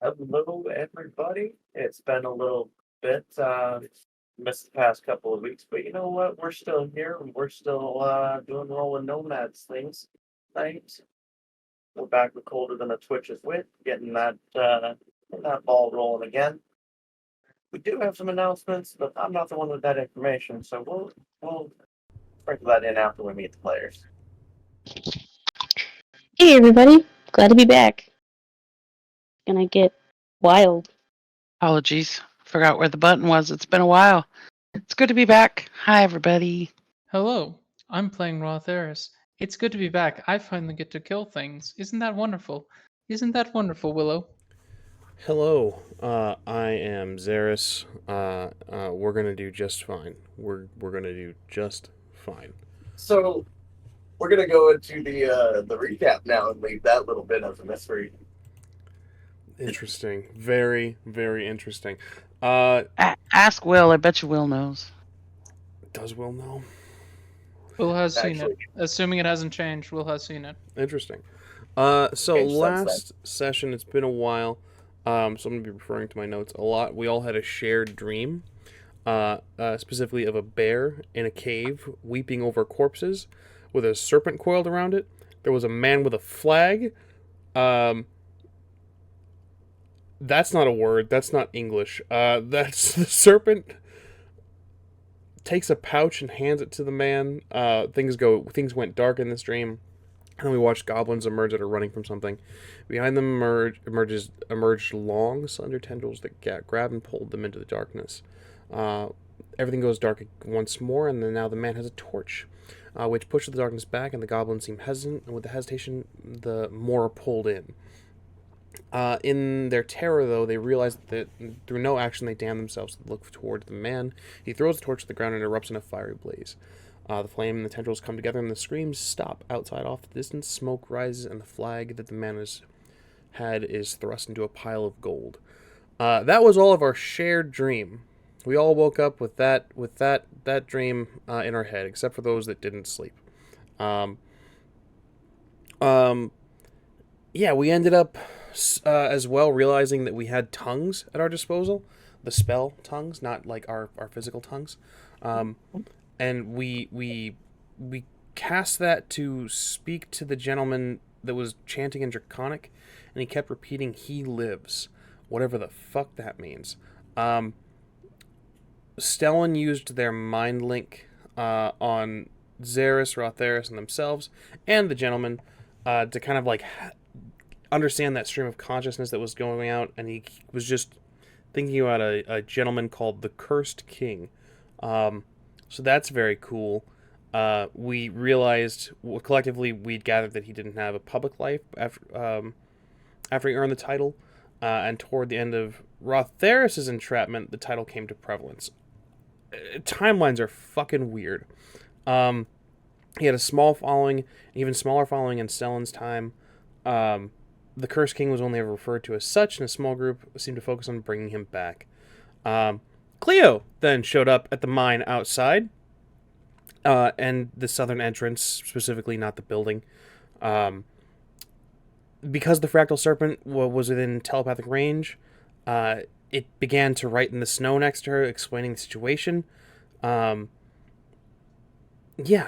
Hello, everybody. It's been a little bit, missed the past couple of weeks, but you know what? We're still here and we're still doing rolling nomads things. We're back with colder than a twitch's wit, getting that ball rolling again. We do have some announcements, but I'm not the one with that information, so we'll sprinkle that in after we meet the players. Hey everybody, glad to be back. Gonna get wild. Apologies. Forgot where the button was. It's been a while. It's good to be back. Hi, everybody. Hello, I'm playing RA-THERIS. It's good to be back. I finally get to kill things. Isn't that wonderful? Isn't that wonderful, Willow? Hello, I am ZERRIS. We're gonna do just fine. We're gonna do just fine. So we're gonna go into the recap now and leave that little bit as a mystery. Interesting. Very, very interesting. Ask Will. I bet you Will knows. Does Will know? Will has seen Actually- it. Assuming it hasn't changed, Will has seen it. Interesting. So Okay, last session, it's been a while. So I'm gonna be referring to my notes a lot. We all had a shared dream, specifically of a bear in a cave weeping over corpses, with a serpent coiled around it. There was a man with a flag. That's not a word. That's not English. That's the serpent takes a pouch and hands it to the man. Things went dark in this dream, and then we watched goblins emerge that are running from something. Behind them emerged long, slender tendrils that grabbed and pulled them into the darkness. Everything goes dark once more, and then now the man has a torch, which pushes the darkness back, and the goblins seem hesitant, and with the hesitation, the more are pulled in. In their terror, though, they realize that through no action they damn themselves to look toward the man. He throws the torch to the ground and erupts in a fiery blaze. The flame and the tendrils come together, and the screams stop outside off the distance. Smoke rises, and the flag that the man had is thrust into a pile of gold. That was all of our shared dream. We all woke up with that dream in our head, except for those that didn't sleep. Yeah, we ended up as well realizing that we had tongues at our disposal, the spell tongues, not like our physical tongues, and we cast that to speak to the gentleman that was chanting in Draconic, and he kept repeating, "He lives," whatever the fuck that means. Stellan used their mind link on ZERRIS, RA-THERIS, and themselves, and the gentleman to kind of like understand that stream of consciousness that was going out, and he was just thinking about a gentleman called the Cursed King. So that's very cool. We realized collectively we'd gathered that he didn't have a public life after he earned the title, and toward the end of RA-THERIS' entrapment, the title came to prevalence. Timelines are fucking weird. He had a small following, an even smaller following in Stellan's time. The Cursed King was only ever referred to as such, and a small group seemed to focus on bringing him back. CLIO then showed up at the mine outside, and the southern entrance, specifically not the building. Because the Fractal Serpent was within telepathic range, it began to write in the snow next to her, explaining the situation. Yeah,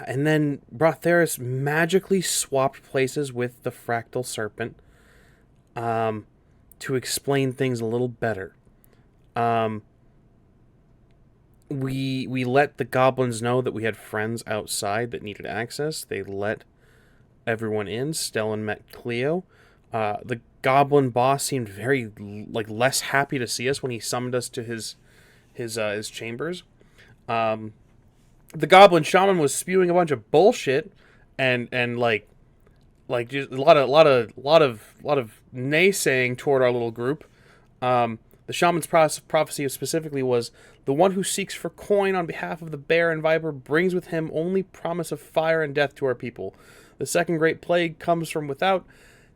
and then RA-THERIS magically swapped places with the Fractal Serpent to explain things a little better. We let the goblins know that we had friends outside that needed access. They let everyone in. Stellan met CLIO. The goblin boss seemed very less happy to see us when he summoned us to his chambers. The goblin shaman was spewing a bunch of bullshit and just a lot of naysaying toward our little group. The shaman's prophecy specifically was, the one who seeks for coin on behalf of the bear and viper brings with him only promise of fire and death to our people. The second great plague comes from without.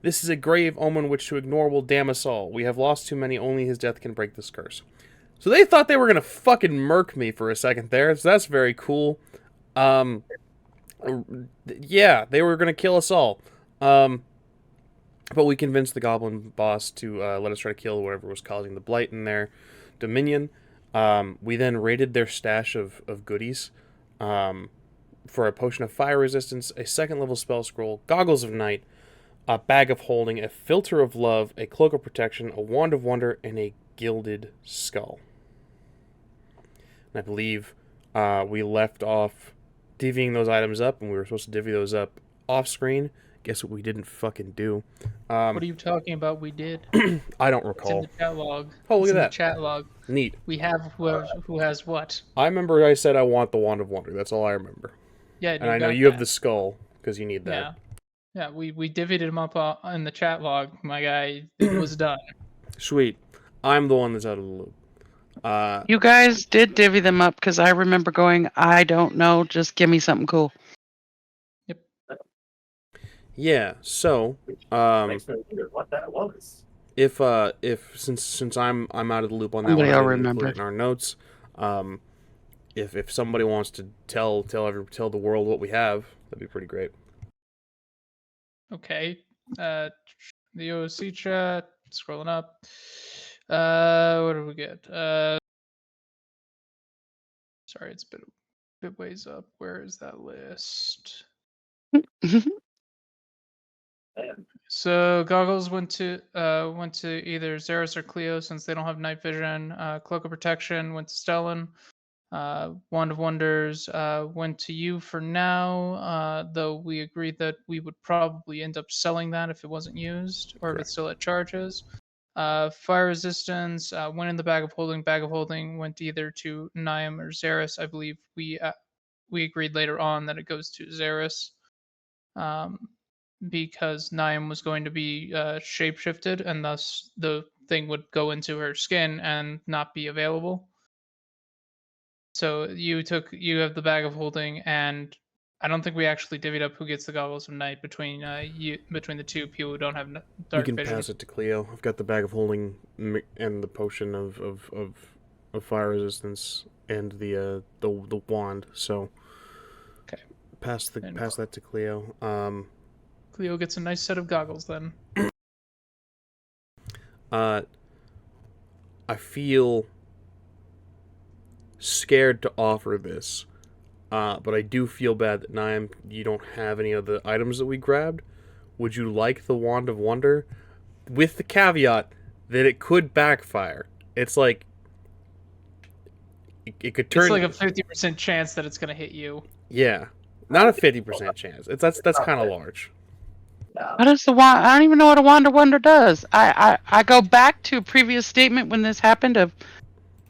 This is a grave omen which to ignore will damn us all. We have lost too many, only his death can break this curse. So they thought they were going to fucking murk me for a second there, so that's very cool. Yeah, they were going to kill us all. But we convinced the goblin boss to let us try to kill whatever was causing the blight in their dominion. We then raided their stash of goodies for a potion of fire resistance, a 2nd level spell scroll, goggles of night, a bag of holding, a filter of love, a cloak of protection, a wand of wonder, and a gilded skull. And I believe we left off divvying those items up, and we were supposed to divvy those up off screen. Guess what we didn't fucking do? What are you talking about? We did. I don't It's in recall. the chat log. Oh, look It's at in that. The chat log. Neat. We have who has what. I remember I said I want the wand of wonder. That's all I remember. Yeah, And I know you have the skull because you need that. Yeah, we divvied him up in the chat log, my guy. It was done. Sweet. I'm the one that's out of the loop. You guys did divvy them up because I remember going, I don't know, just give me something cool. Yeah. So, Makes me wonder what that was. if since I'm out of the loop on that Somebody one, I will didn't include remember. it in our notes. If somebody wants to tell the world what we have, that'd be pretty great. Okay. The OOC chat, scrolling up. What did we get? Sorry, it's a bit ways up. Where is that list? So goggles went to either ZERRIS or CLIO since they don't have night vision. Cloak of protection went to Stellan. Wand of Wonders went to you for now, though we agreed that we would probably end up selling that if it wasn't used or if it's still at charges. Fire resistance went in the bag of holding. Bag of holding went either to NIAM or ZERRIS. I believe we agreed later on that it goes to ZERRIS. Because NIAM was going to be shapeshifted, and thus the thing would go into her skin and not be available. So you have the bag of holding, and I don't think we actually divvied up who gets the goggles of night between the two people who don't have dark You can vision. pass it to Cleo. I've got the bag of holding and the potion of fire resistance and the wand. So Okay. pass that to Cleo. Cleo gets a nice set of goggles then. I feel scared to offer this, but I do feel bad that Niam, you don't have any of the items that we grabbed. Would you like the Wand of Wonder? With the caveat that it could backfire. It's like it could turn. It's like a 50% chance that it's gonna hit you. Yeah, not a 50% chance. That's kind of large. What is the wand? I don't even know what a wand of wonder does. I go back to a previous statement when this happened of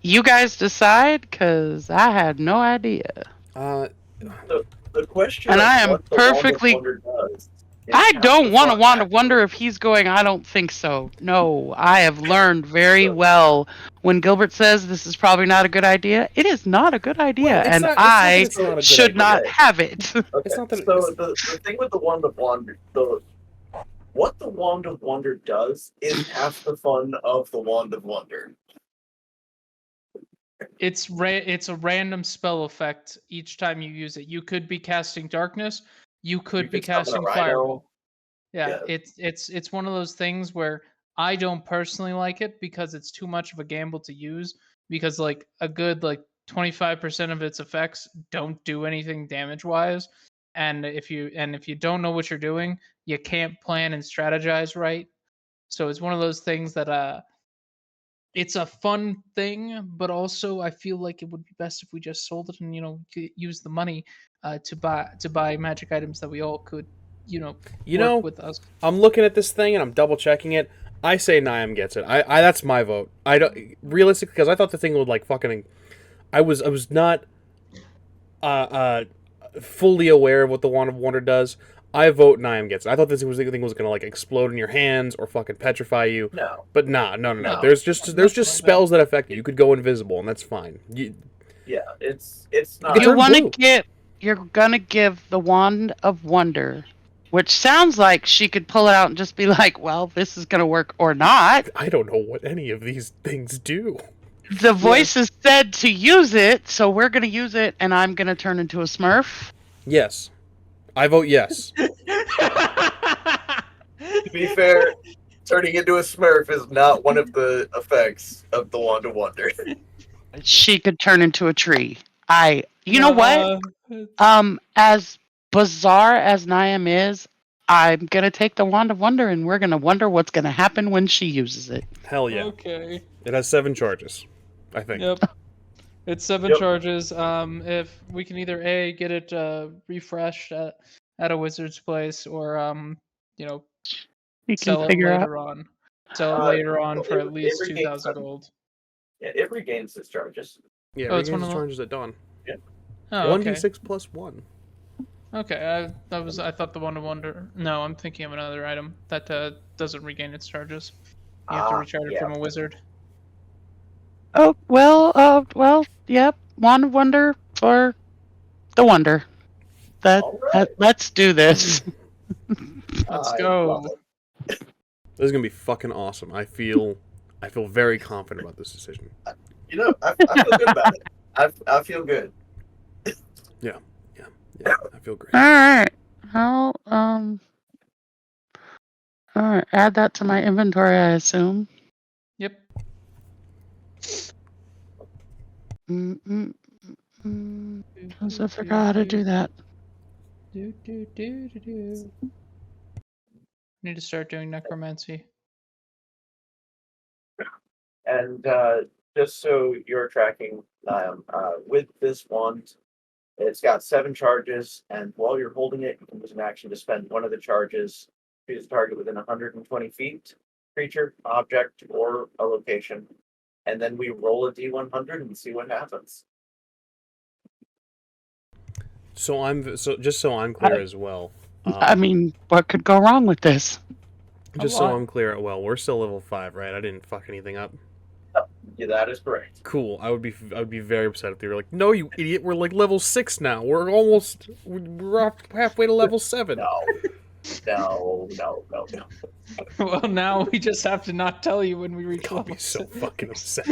you guys decide because I had no idea. The question And of I am what the Wand of perfectly- Wonder does is I half don't the want a fun, wand of actually. wonder if he's going, I don't think so. No, I have learned very well when Gilbert says this is probably not a good idea. It is not a good idea, Well, and it's not that I it's not a good should idea. not have it. Okay, It's not that so the thing with the Wand of Wonder, what the Wand of Wonder does is half the fun of the Wand of Wonder. It's a random spell effect each time you use it. You could be casting darkness. You could be could summon a casting rhino. fireball. Yeah, Yeah. it's one of those things where I don't personally like it because it's too much of a gamble to use. Because like a good 25% of its effects don't do anything damage wise, and if you don't know what you're doing, you can't plan and strategize right. So it's one of those things that it's a fun thing, but also I feel like it would be best if we just sold it and use the money to buy magic items that we all could work with us. I'm looking at this thing and I'm double checking it. I say Niam gets it. I that's my vote. I don't realistically because I thought the thing would fucking. I was not fully aware of what the Wand of Wonder does. I vote Niam gets it. I thought this thing was gonna explode in your hands or fucking petrify you. No. But no. No. There's just Nothing like spells that affect you. You could go invisible and that's fine. Yeah, it's not. It You turned want to blue. you're gonna give the wand of wonder, which sounds like she could pull it out and just be like, well, this is gonna work or not. I don't know what any of these things do. The voices said to use it, so we're gonna use it, and I'm gonna turn into a Smurf. Yes. I vote yes. To be fair, turning into a Smurf is not one of the effects of the Wand of Wonder. She could turn into a tree. You know No, what? As bizarre as NIAM is, I'm gonna take the Wand of Wonder, and we're gonna wonder what's gonna happen when she uses it. Hell yeah. Okay. It has 7 charges, I think. Yep. It's 7 Yep. charges. If we can either get it refreshed at a wizard's place, or you know, You can sell it figure out. later on. Sell it later on for at least It regains 2,000 them. gold. Yeah, it regains its charges. Yeah, Oh, it's one regains of the- charges at dawn. Oh, okay. 1d6 plus 1. Okay, I thought the Wand of Wonder. No, I'm thinking of another item that doesn't regain its charges. You have to recharge it yeah. from a wizard. Oh yep. Wand of Wonder for the wonder. All right. Let's do this. Let's I go. love it. This is gonna be fucking awesome. I feel very confident about this decision. You know, I feel good about it. I feel good. Yeah, I feel great. All right. I'll all right. Add that to my inventory, I assume. Yep. I forgot how to do that. Need to start doing necromancy. And just so you're tracking, with this wand, it's got 7 charges, and while you're holding it, you can use an action to spend one of the charges. Choose a target within 120 feet, creature, object, or a location, and then we roll a d100 and see what happens. Just so I'm clear as well. I mean, what could go wrong with this? Just so I'm clear, well, we're still level 5, right? I didn't fuck anything up. Yeah, that is correct. Cool. I would be very upset if they were like, "No, you idiot! We're like level 6 now. We're halfway to level 7." No. Well, now we just have to not tell you when we reach I'll be level so 7. fucking upset.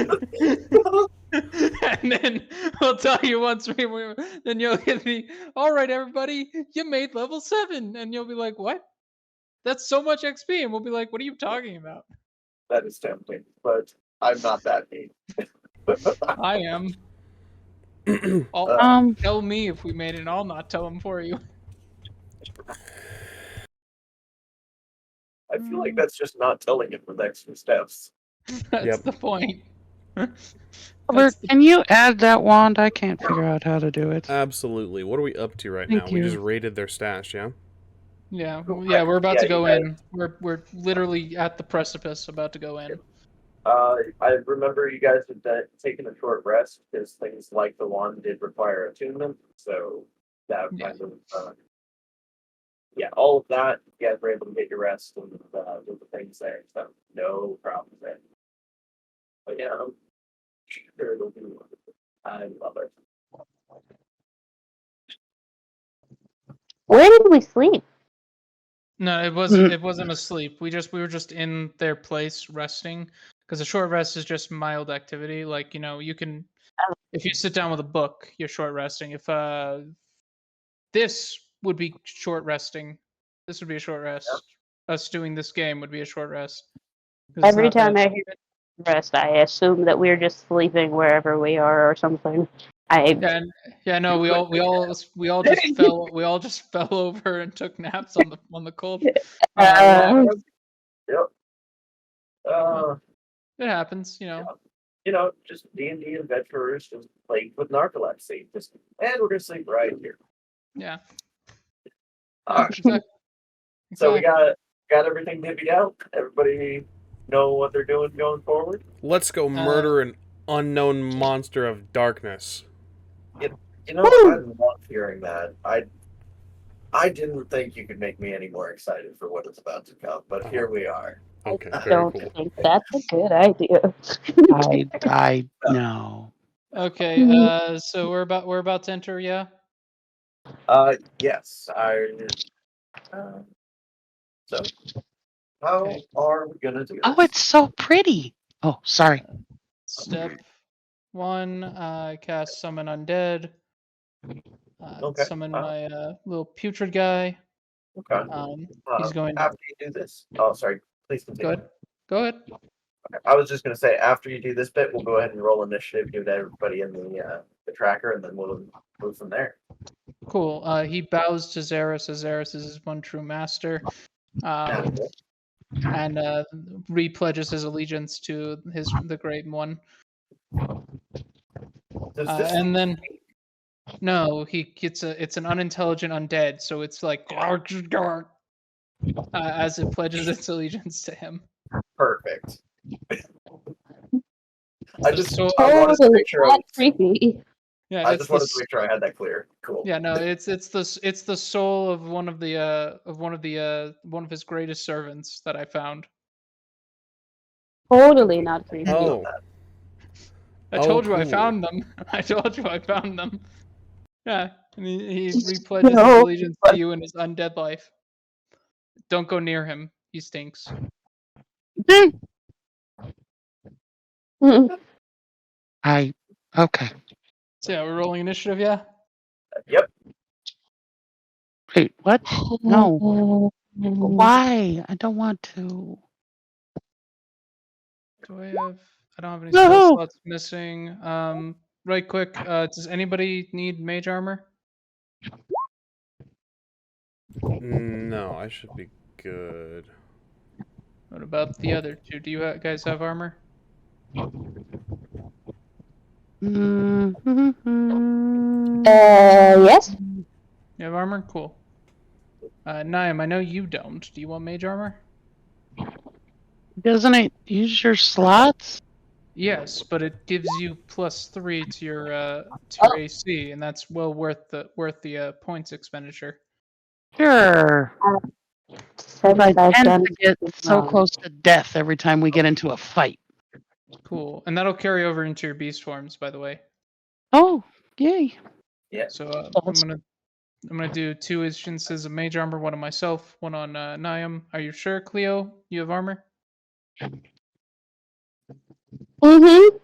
And then we'll tell you once then you'll get the, all right, everybody, you made level 7. And you'll be like, what? That's so much XP. And we'll be like, what are you talking about? That is tempting, but I'm not that mean. I am. Tell me if we made it, and I'll not tell them for you. I feel like that's just not telling him with extra steps. That's the point. Albert, can you add that wand? I can't figure out how to do it. Absolutely. What are we up to right Thank now? We you. just raided their stash, yeah? Yeah, we're about to go in. We're literally at the precipice, about to go in. I remember you guys had taken a short rest because things like the wand did require attunement, so that kind of all of that, you guys were able to get your rest and do the things there, so no problem there. But yeah, I'm sure it'll be wonderful. I love it. Where did we sleep? No, it wasn't asleep. We were just in their place resting, because a short rest is just mild activity. Like, you can, if you sit down with a book, you're short resting. If this would be short resting, this would be a short rest. Yep. Us doing this game would be a short rest. Every time I hear rest, I assume that we're just sleeping wherever we are or something. No, we all just fell over and took naps on the cold. Yep. It happens, Just D&D adventurers just playing with narcolepsy. And we're gonna sleep right here. Yeah. Alright. So we got everything divvied out. Everybody know what they're doing going forward. Let's go murder an unknown monster of darkness. I love hearing that. I didn't think you could make me any more excited for what is about to come, but here we are. Okay, I very don't cool. think that's a good idea. I know. Okay, so we're about to enter, yeah? Yes. So how are we gonna do this? Oh, it's so pretty. Oh, sorry. Step 1, cast Summon Undead. Okay. Summon my little putrid guy. Okay. He's going to After you do this. Oh, sorry. Please go continue. ahead. Go ahead. Okay. I was just gonna say after you do this bit, we'll go ahead and roll initiative, give it to everybody in the tracker, and then we'll move from there. Cool. He bows to ZERRIS as ZERRIS is his one true master. Natural. And repledges his allegiance to the Great One. Does this And then no, it's an unintelligent undead, so it's like as it pledges its allegiance to him. perfect? I just So I wanted to Totally make sure I not was, creepy. yeah, I it's just the wanted to make sure I had that clear. Cool. yeah no it's the soul of one of his greatest servants that I found. Totally not creepy. Oh, I Oh, told you I cool. found them. I told you I found them. Yeah, and he repledges his No, allegiance to you in his undead life. Don't go near him. He stinks. Okay. So yeah, we're rolling initiative. Yeah. Yep. Wait, what? No. Why? I don't want to. Do I have? I don't have any No. spell slots missing. Right quick. Does anybody need mage armor? No, I should be good. What about the other two? Do you guys have armor? Yes. You have armor? Cool. NIAM, I know you don't. Do you want mage armor? Doesn't it use your slots? Yes, but it gives you +3 to your Oh. AC, and that's well worth the points expenditure. Sure. Since I I've tend done to get so wrong. close to death every time we get into a fight. Cool, and that'll carry over into your beast forms, by the way. Oh, yay. Yeah. So I'm gonna do 2 instances of mage armor, one on myself, one on NIAM. Are you sure, CLIO? You have armor? Mm-hmm.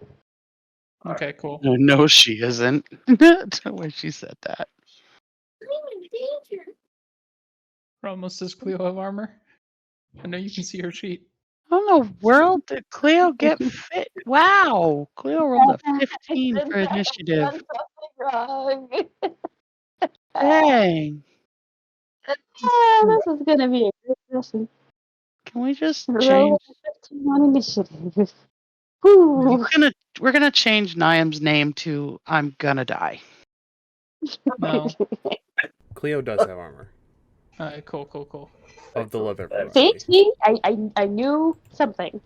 Okay, cool. No, she isn't. The way she said that. Ramos, does CLIO have armor? I know you can see her sheet. How in the world did Cleo get fit? Wow. Cleo rolled a 15 for initiative. Done something wrong. Dang. This is gonna be a great session. Can we just Roll change? a 15 on initiative. Whew. We're gonna change Niam's name to I'm gonna die. No. Cleo does have armor Alright, cool. of the leather See, variety. see, I knew something.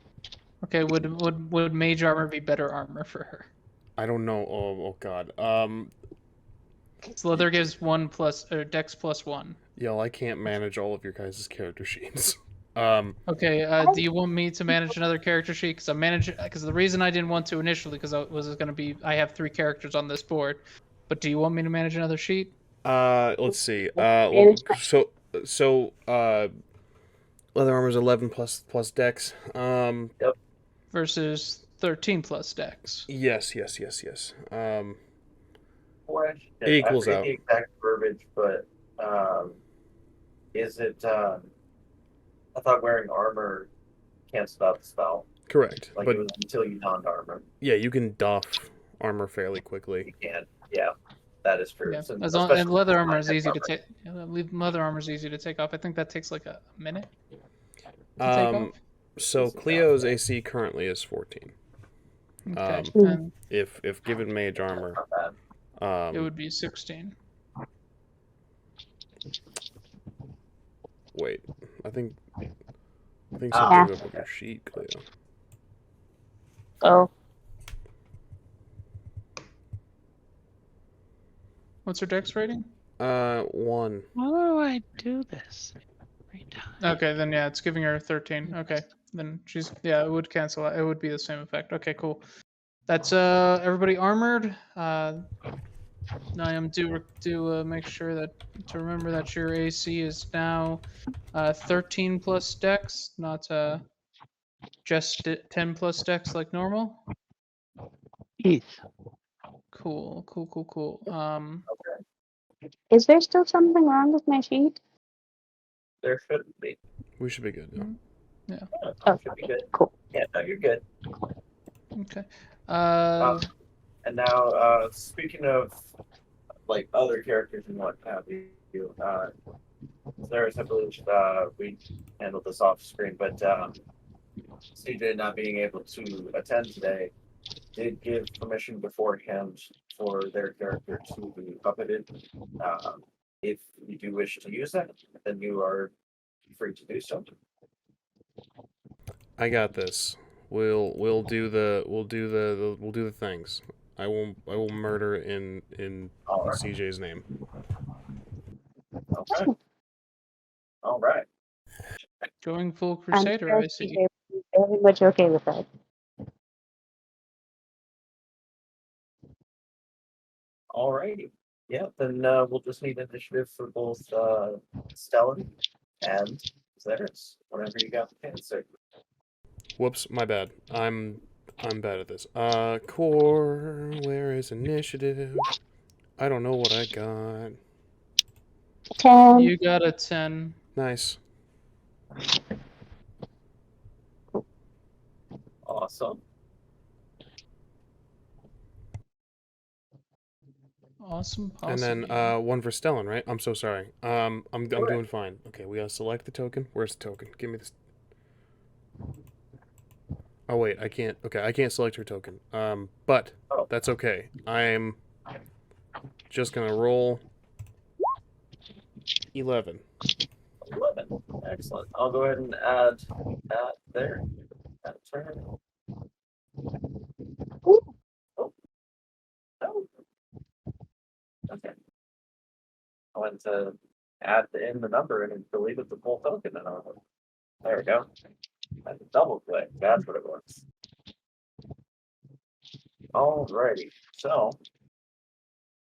Okay, would mage armor be better armor for her? I don't know. Oh god. So leather gives 1 plus or dex +1. Yo, I can't manage all of your guys' character sheets. Okay, do you want me to manage another character sheet? Because the reason I didn't want to initially, because I have 3 characters on this board. But do you want me to manage another sheet? Let's see. Leather armor's 11 plus dex. Versus 13 plus dex. Yes. Question. It equals I forget out. the exact verbiage, but is it? I thought wearing armor canceled out the spell. Correct. Like But it was until you donned armor. yeah, you can doff armor fairly quickly. You can. Yeah, that is true. Yeah, So, as long, especially and leather with armor is high-tech easy to armor. take. Leather armor is easy to take off. I think that takes like a minute to take off. So Cleo's AC currently is 14. Okay, Um, and If given mage armor, Not bad. it would be 16. wait, I think something Ah. up with your sheet, Cleo. Oh, What's her dex rating? 1. How do I do this? Every time? Okay, then yeah, it's giving her 13. Okay, then it would cancel out. It would be the same effect. Okay, cool. That's everybody armored. Niam, do make sure to remember that your AC is now 13 plus dex, not just 10 plus dex like normal. Jeez. Cool. is there still something wrong with my sheet? there shouldn't be. We should be good. Yeah. Yeah, Oh, should be good. cool. Yeah, no, you're good. Okay. And now, speaking of like other characters and what have you, Zerris, I believe we handled this off screen, but CJ not being able to attend today did give permission beforehand for their character to be puppeted. If you do wish to use that, then you are free to do so. I got this. We'll do the things. I will murder in All right. CJ's name. Okay. All right. Going full I'm Crusader, sure I see. CJ would be very much okay with that. All righty. Yeah, then we'll just need initiative for both Stellan and Zerris. Whenever you got the answer. Whoops, my bad. I'm bad at this. Core, where is initiative? I don't know what I got. 10. You got a 10. Nice. Awesome. Awesome. And then one for Stellan, right? I'm so sorry. I'm Correct. doing fine. Okay, we gotta select the token. Where's the token? Give me this. Oh wait, I can't. Okay, I can't select her token. But Oh. that's okay. I'm just gonna roll 11. 11. Excellent. I'll go ahead and add that there. That turn. Ooh. Oh. Oh. Okay. I went to add in the number and it deleted the full token. And there we go. That's a double click. That's what it was. Alrighty. So,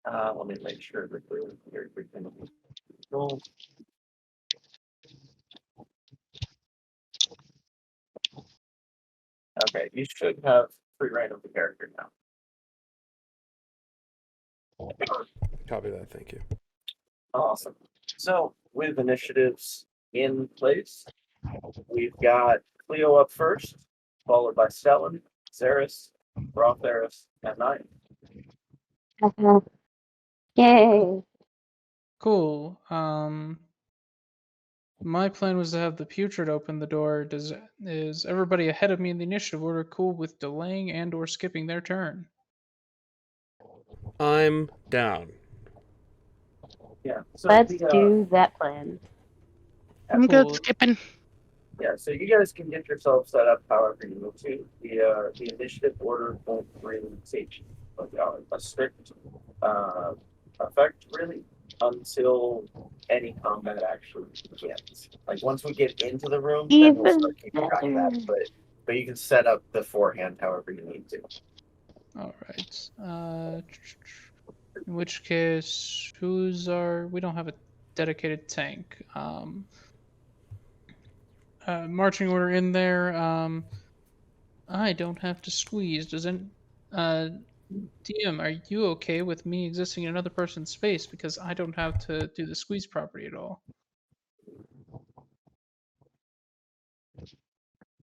let me make sure that we can roll. Okay, you should have free reign of the character now. Copy that. Thank you. Awesome. So, with initiatives in place, we've got CLIO up first, followed by Stellan, ZERRIS, RA-THERIS, and NIAM. Yay. Cool. My plan was to have the putrid open the door. Is everybody ahead of me in the initiative order cool with delaying and or skipping their turn? I'm down. Yeah. So Let's do that plan. I'm Cool. good skipping. Yeah, so you guys can get yourself set up however you need to. The initiative order won't really take a strict effect really until any combat actually begins. Like once we get into the room, then we'll start keeping track of that. But you can set up beforehand however you need to. All right. In which case, we don't have a dedicated tank. Marching order in there. I don't have to squeeze. DM, are you okay with me existing in another person's space because I don't have to do the squeeze property at all?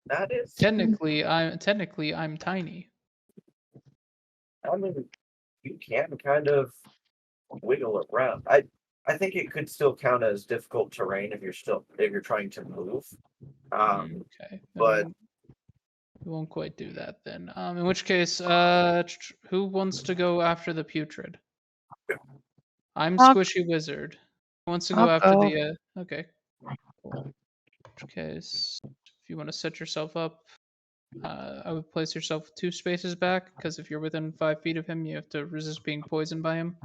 That is Technically, I'm tiny. I mean you can kind of wiggle around. I think it could still count as difficult terrain if you're trying to move. Okay. but- We won't quite do that then. In which case, who wants to go after the putrid? I'm I'll- Squishy Wizard. Who wants to go I'll after go. the? Okay. In which case, if you want to set yourself up, I would place yourself 2 spaces back because if you're within 5 feet of him, you have to resist being poisoned by him.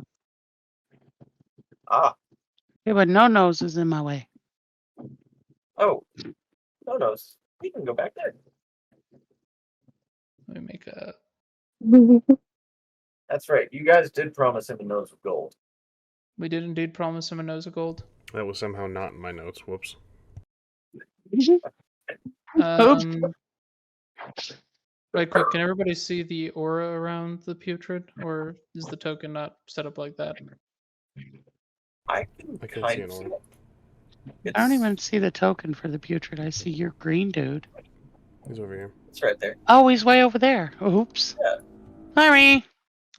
Ah, Yeah, but no nose is in my way. oh, no, we can go back there. Let me make a. That's right. You guys did promise him a nose of gold. We did indeed promise him a nose of gold. That was somehow not in my notes. Whoops. Right quick, can everybody see the aura around the putrid, or is the token not set up like that? I can I can't kind see of an see aura. it. I don't even see the token for the putrid. I see your green dude. He's over here. It's right there. Oh, he's way over there. Oops. Yeah. Sorry.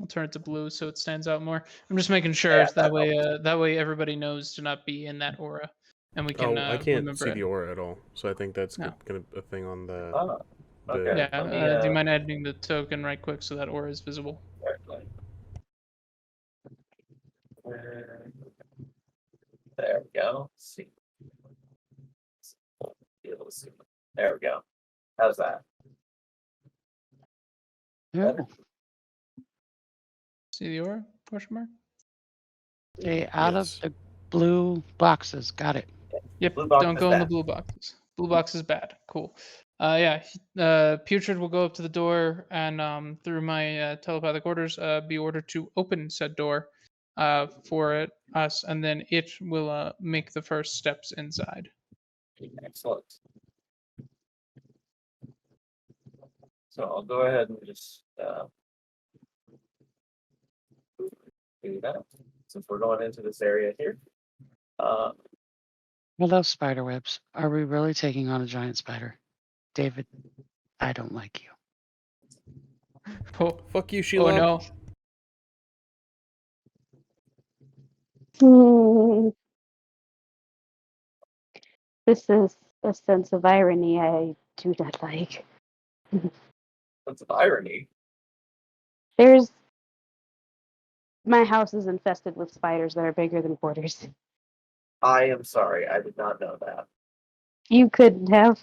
I'll turn it to blue so it stands out more. I'm just making sure that way everybody knows to not be in that aura, and we can. I can't remember see it. the aura at all, so I think that's No. gonna a thing on the. Oh, the- okay. Yeah. Let me, Do you mind adding the token right quick so that aura is visible? Certainly. There we go. Let's see. Let's see. There we go. How's that? Oh, See the aura? Question mark. stay out Yes. of the blue boxes. Got it. Yep. Blue box Don't is go in the bad. blue boxes. Blue box is bad. Cool. Yeah. Putrid will go up to the door and through my telepathic orders, be ordered to open said door, for us, and then it will make the first steps inside. Excellent. So I'll go ahead and just do that since we're going into this area here. Hello, spider webs. Are we really taking on a giant spider? David, I don't like you. Oh, Fuck you, Sheila. no. This is a sense of irony I do not like. Sense of irony. My house is infested with spiders that are bigger than quarters. I am sorry. I did not know that. You couldn't have.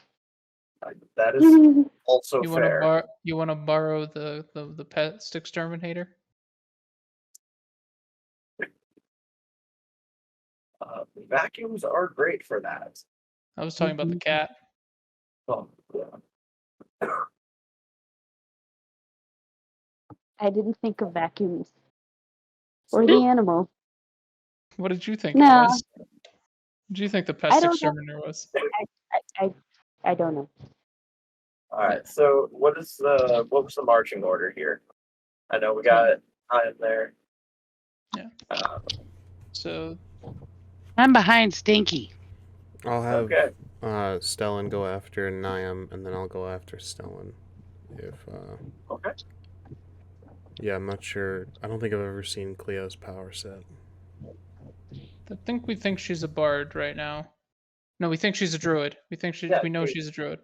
That is also You fair. want to borrow the pest exterminator? Vacuums are great for that. I was talking about the cat. Oh, yeah. I didn't think of vacuums. Or the animal. What did you think No. it was? What did you think the I pest don't know. exterminator was? I don't know. All right. So what was the marching order here? I know we got time there. Yeah. So I'm behind Stinky. I'll have Okay. Stellan go after NIAM, and then I'll go after Stellan. If Okay. yeah, I'm not sure. I don't think I've ever seen CLIO's power set. we think she's a bard right now. No, we think she's a druid. We know she's a druid.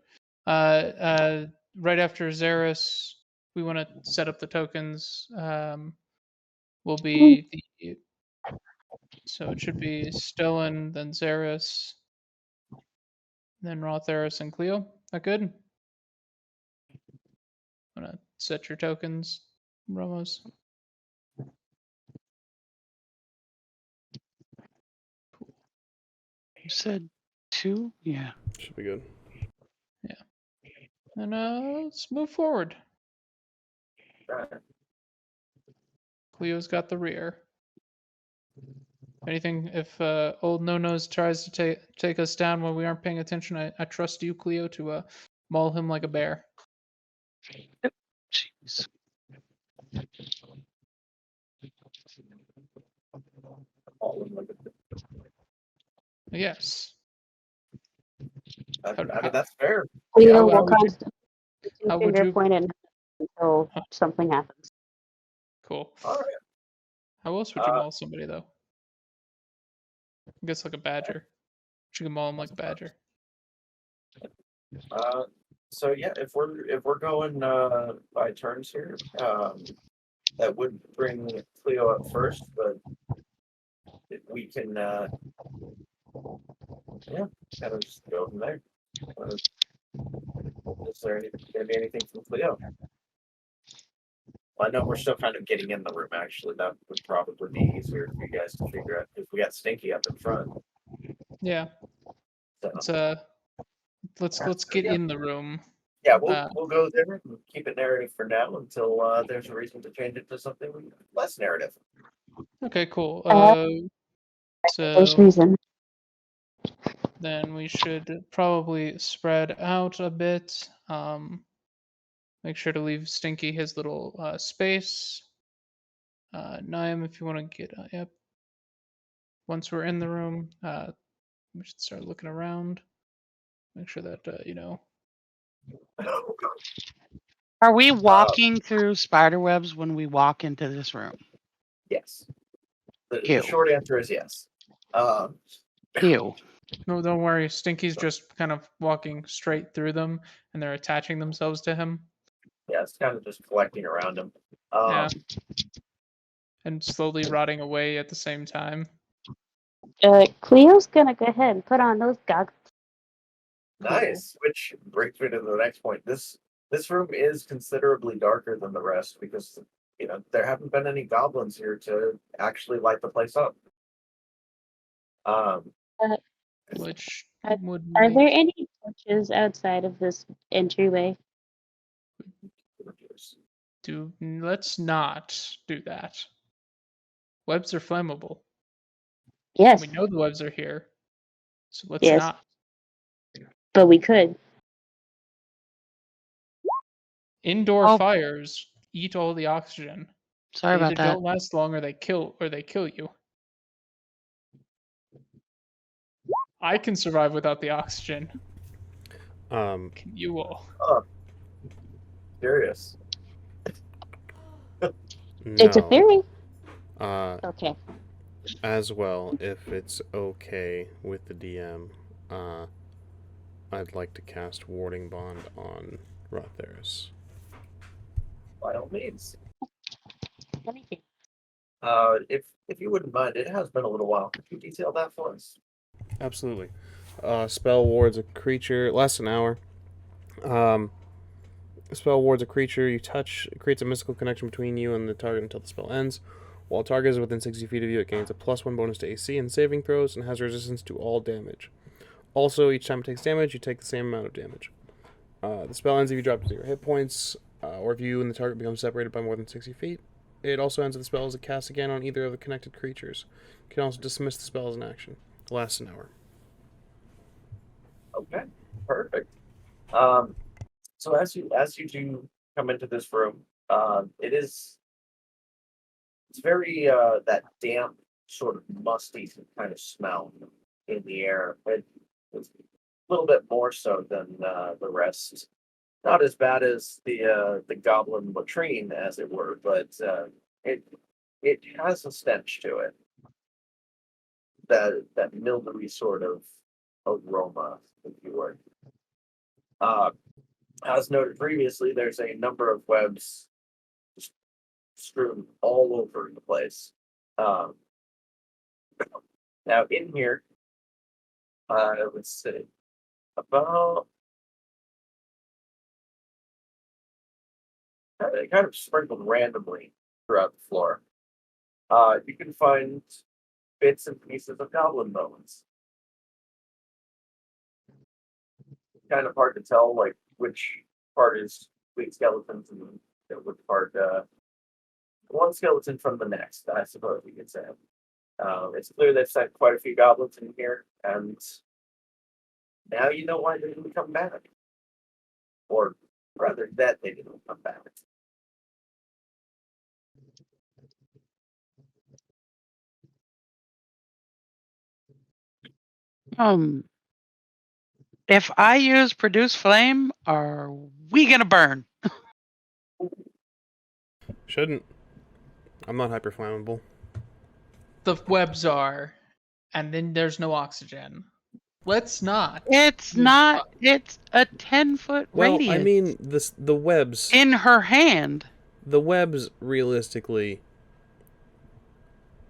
Right after ZERRIS, we want to set up the tokens. Will be so it should be Stellan, then ZERRIS, then RA-THERIS and CLIO. That good? Wanna set your tokens, Ramos? You said 2? Yeah. Should be good. And let's move forward. All right. Cleo's got the rear. If old No-Nose tries to take us down while we aren't paying attention, I trust you, Cleo, to maul him like a bear. Jeez. Yes. That's fair. Cleo Yeah, will would you- constantly how would finger you- pointed until something happens. Cool. All right. How else would you maul somebody though? I guess like a badger. You can maul him like a badger. So yeah, if we're going by turns here, that would bring Cleo up first, but we can kind of just go from there. Is there gonna be anything from Cleo? Well, I know we're still kind of getting in the room. Actually, that would probably be easier for you guys to figure out if we got Stinky up in front. Yeah. So, Let's get in the room. yeah, we'll go there and keep it narrative for now until there's a reason to change it to something less narrative. Okay, cool. There's So reason. then we should probably spread out a bit. Make sure to leave Stinky his little space. NIAM, if you want to get yep. Once we're in the room, We should start looking around. Make sure that you know. Are we walking through spider webs when we walk into this room? Yes. The Ew. short answer is yes. Ew. No, don't worry. Stinky's just kind of walking straight through them, and they're attaching themselves to him. Yeah, it's kind of just collecting around him. Yeah. And slowly rotting away at the same time. Cleo's gonna go ahead and put on those goggles. Nice. Which brings me to the next point. This room is considerably darker than the rest because there haven't been any goblins here to actually light the place up. Which Are- would Are make there any torches outside of this entryway? let's not do that. Webs are flammable. Yes, We know the webs are here. So let's Yes. not. but we could. Indoor Oh. fires eat all the oxygen. Sorry They about either that. don't last long or they kill you. I can survive without the oxygen. Can you all? Curious. It's a No. theory. Okay. Okay. As well, if it's okay with the DM, I'd like to cast Warding Bond on RA-THERIS. By all means. Let me see. If you wouldn't mind, it has been a little while. Could you detail that for us? Absolutely. Spell wards a creature, lasts an hour. Spell wards a creature you touch, it creates a mystical connection between you and the target until the spell ends. While a target is within 60 feet of you, it gains a +1 bonus to AC and saving throws and has resistance to all damage. Also, each time it takes damage, you take the same amount of damage. The spell ends if you drop to 0 hit points, or if you and the target become separated by more than 60 feet. It also ends if the spell is cast again on either of the connected creatures. You can also dismiss the spell as an action. It lasts an hour. Okay, perfect. So as you do come into this room, it's very that damp, sort of musty kind of smell in the air. It's a little bit more so than the rest. Not as bad as the goblin latrine, as it were, but it has a stench to it. That mildewy sort of aroma, if you would. As noted previously, there's a number of webs strewn all over the place. Now in here, let's see, about kind of sprinkled randomly throughout the floor. You can find bits and pieces of goblin bones. Kind of hard to tell, like which part is complete skeletons and which part one skeleton from the next, I suppose you could say. It's clear they've sent quite a few goblins in here, and now you know why they didn't come back. Or rather, that they didn't come back. If I use produce flame, are we gonna burn? Shouldn't. I'm not hyper flammable. The webs are, and then there's no oxygen. Let's not. It's not. It's a 10-foot Well, radius. I mean, the webs. In her hand. The webs realistically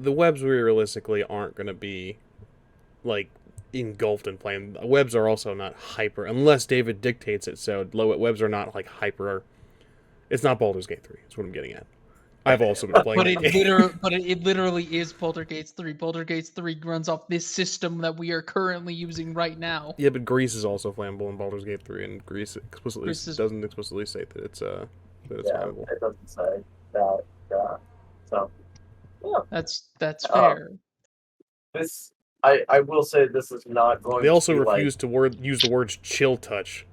aren't going to be like engulfed in flame. Webs are also not hyper, unless David dictates it. So webs are not like hyper. It's not Baldur's Gate 3. That's what I'm getting at. I've also been playing. But it literally is Poltergeist 3. Poltergeist 3 runs off this system that we are currently using right now. Yeah, but grease is also flammable in Baldur's Gate 3, and grease doesn't explicitly say that it's flammable. It doesn't say that. So yeah, That's fair. This I will say this is not going. They also to be refuse to use the words chill touch.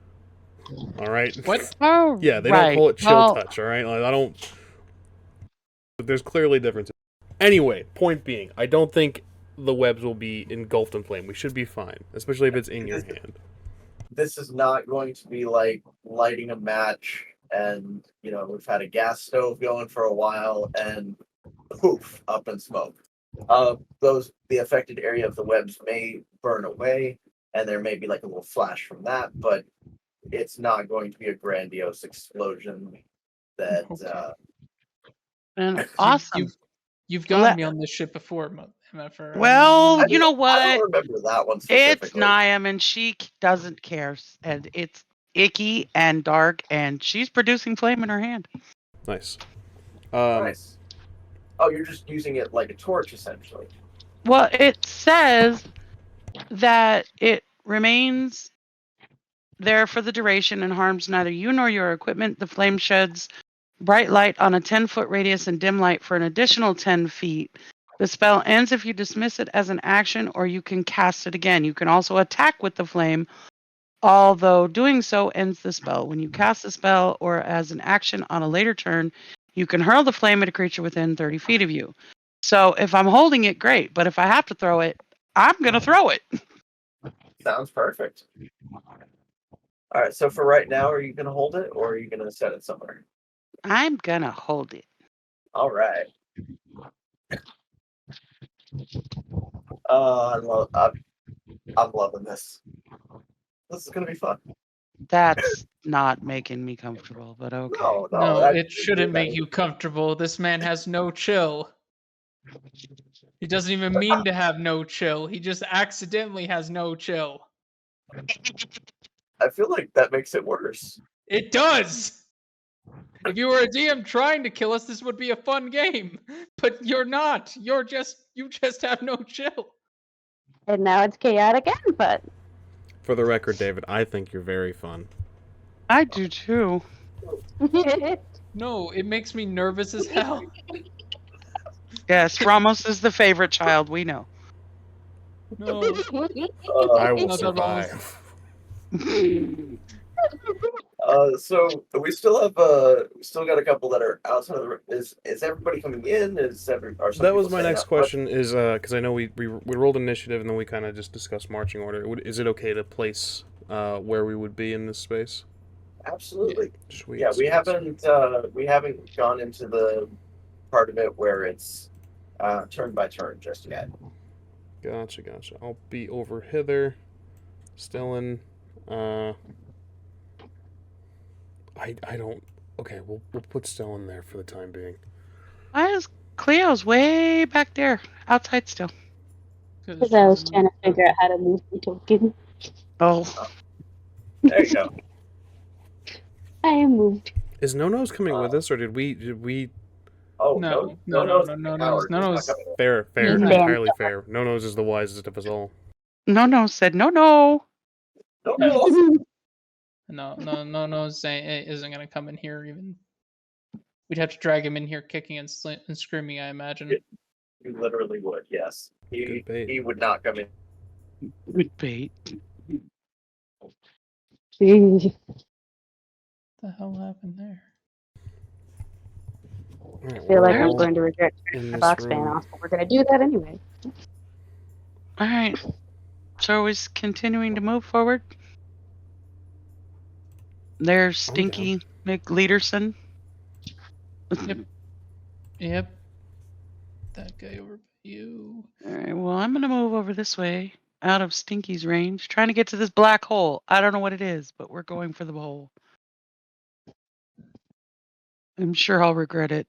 All right. What? Oh, Yeah, they right. don't call it chill Well, touch. All right. Like, I don't. But there's clearly differences. Anyway, point being, I don't think the webs will be engulfed in flame. We should be fine, especially if it's in your hand. This is not going to be like lighting a match and, we've had a gas stove going for a while and poof, up in smoke. The affected area of the webs may burn away and there may be like a little flash from that, but it's not going to be a grandiose explosion that, And awesome. You've gotten me on this ship before, MFR. Well, you know I what? don't remember that one It's specifically. NIAM, and she doesn't care, and it's icky and dark, and she's producing flame in her hand. Nice. Nice. Oh, you're just using it like a torch, essentially. Well, it says that it remains there for the duration and harms neither you nor your equipment. The flame sheds bright light on a 10-foot radius and dim light for an additional 10 feet. The spell ends if you dismiss it as an action, or you can cast it again. You can also attack with the flame, although doing so ends the spell. When you cast the spell or as an action on a later turn, you can hurl the flame at a creature within 30 feet of you. So if I'm holding it, great. But if I have to throw it, I'm going to throw it. Sounds perfect. All right, so for right now, are you going to hold it or are you going to set it somewhere? I'm going to hold it. All right. I'm loving this. This is going to be fun. That's not making me comfortable, but okay. No, it shouldn't make you comfortable. This man has no chill. He doesn't even mean to have no chill. He just accidentally has no chill. I feel like that makes it worse. It does! If you were a DM trying to kill us, this would be a fun game. But you're not. You just have no chill. And now it's chaotic and fun. For the record, David, I think you're very fun. I do too. No, it makes me nervous as hell. Yes, Ramos is the favorite child, we know. No. I will Not that wrong. survive. So we still have still got a couple that are outside of the. Is everybody coming in? That was my next question. Is because I know we rolled initiative and then we kind of just discussed marching order. Is it okay to place where we would be in this space? Absolutely. Sweet. Yeah, we haven't gone into the part of it where it's turn by turn just yet. Gotcha. I'll be over hither. Stellan. I don't. Okay, we'll put Stellan there for the time being. Why is Cleo's way back there, outside still? Because I was trying to figure out how to move the token. Oh. There you go. I am moved. Is No-No's coming with us, or did we? Oh No. Fair, Mhm. entirely fair. No-No's is the wisest of us all. No said no. No. No, isn't gonna come in here even. We'd have to drag him in here kicking and screaming, I imagine. You literally would, yes. Good bait. He would not come in. Good bait. What the hell happened there? Alright, I feel like we're I'm all going to regret in turning the this box fan room. off, but we're going to do that anyway. All right. So are we continuing to move forward? There's Stinky McLeaderson. Yep. That guy over by you. All right. Well, I'm gonna move over this way, out of Stinky's range, trying to get to this black hole. I don't know what it is, but we're going for the hole. I'm sure I'll regret it.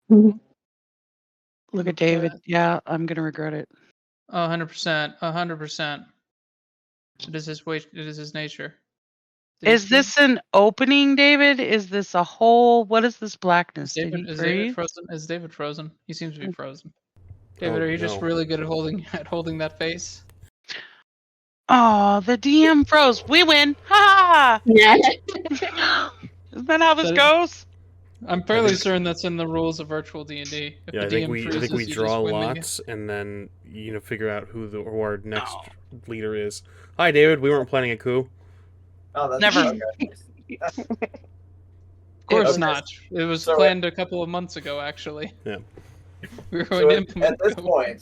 Look at David. Yeah, I'm gonna regret it. 100%. 100%. It is his way. It is his nature. Is this an opening, David? Is this a hole? What is this blackness? Did he Is breathe? David frozen? Is David frozen? He seems to be frozen. David, are you just no. really good at holding that face? Oh, the DM froze. We win. Ha! Yeah. Isn't that how this goes? I'm fairly certain that's in the rules of virtual D&D. If Yeah, the I DM think we freezes, you draw just win the lots and then figure out who our next leader is. Hi, David. We weren't planning a coup. Oh, that's Never. okay. Of course Okay. not. It was So- planned a couple of months ago, actually. We're So going to at implement this goblin.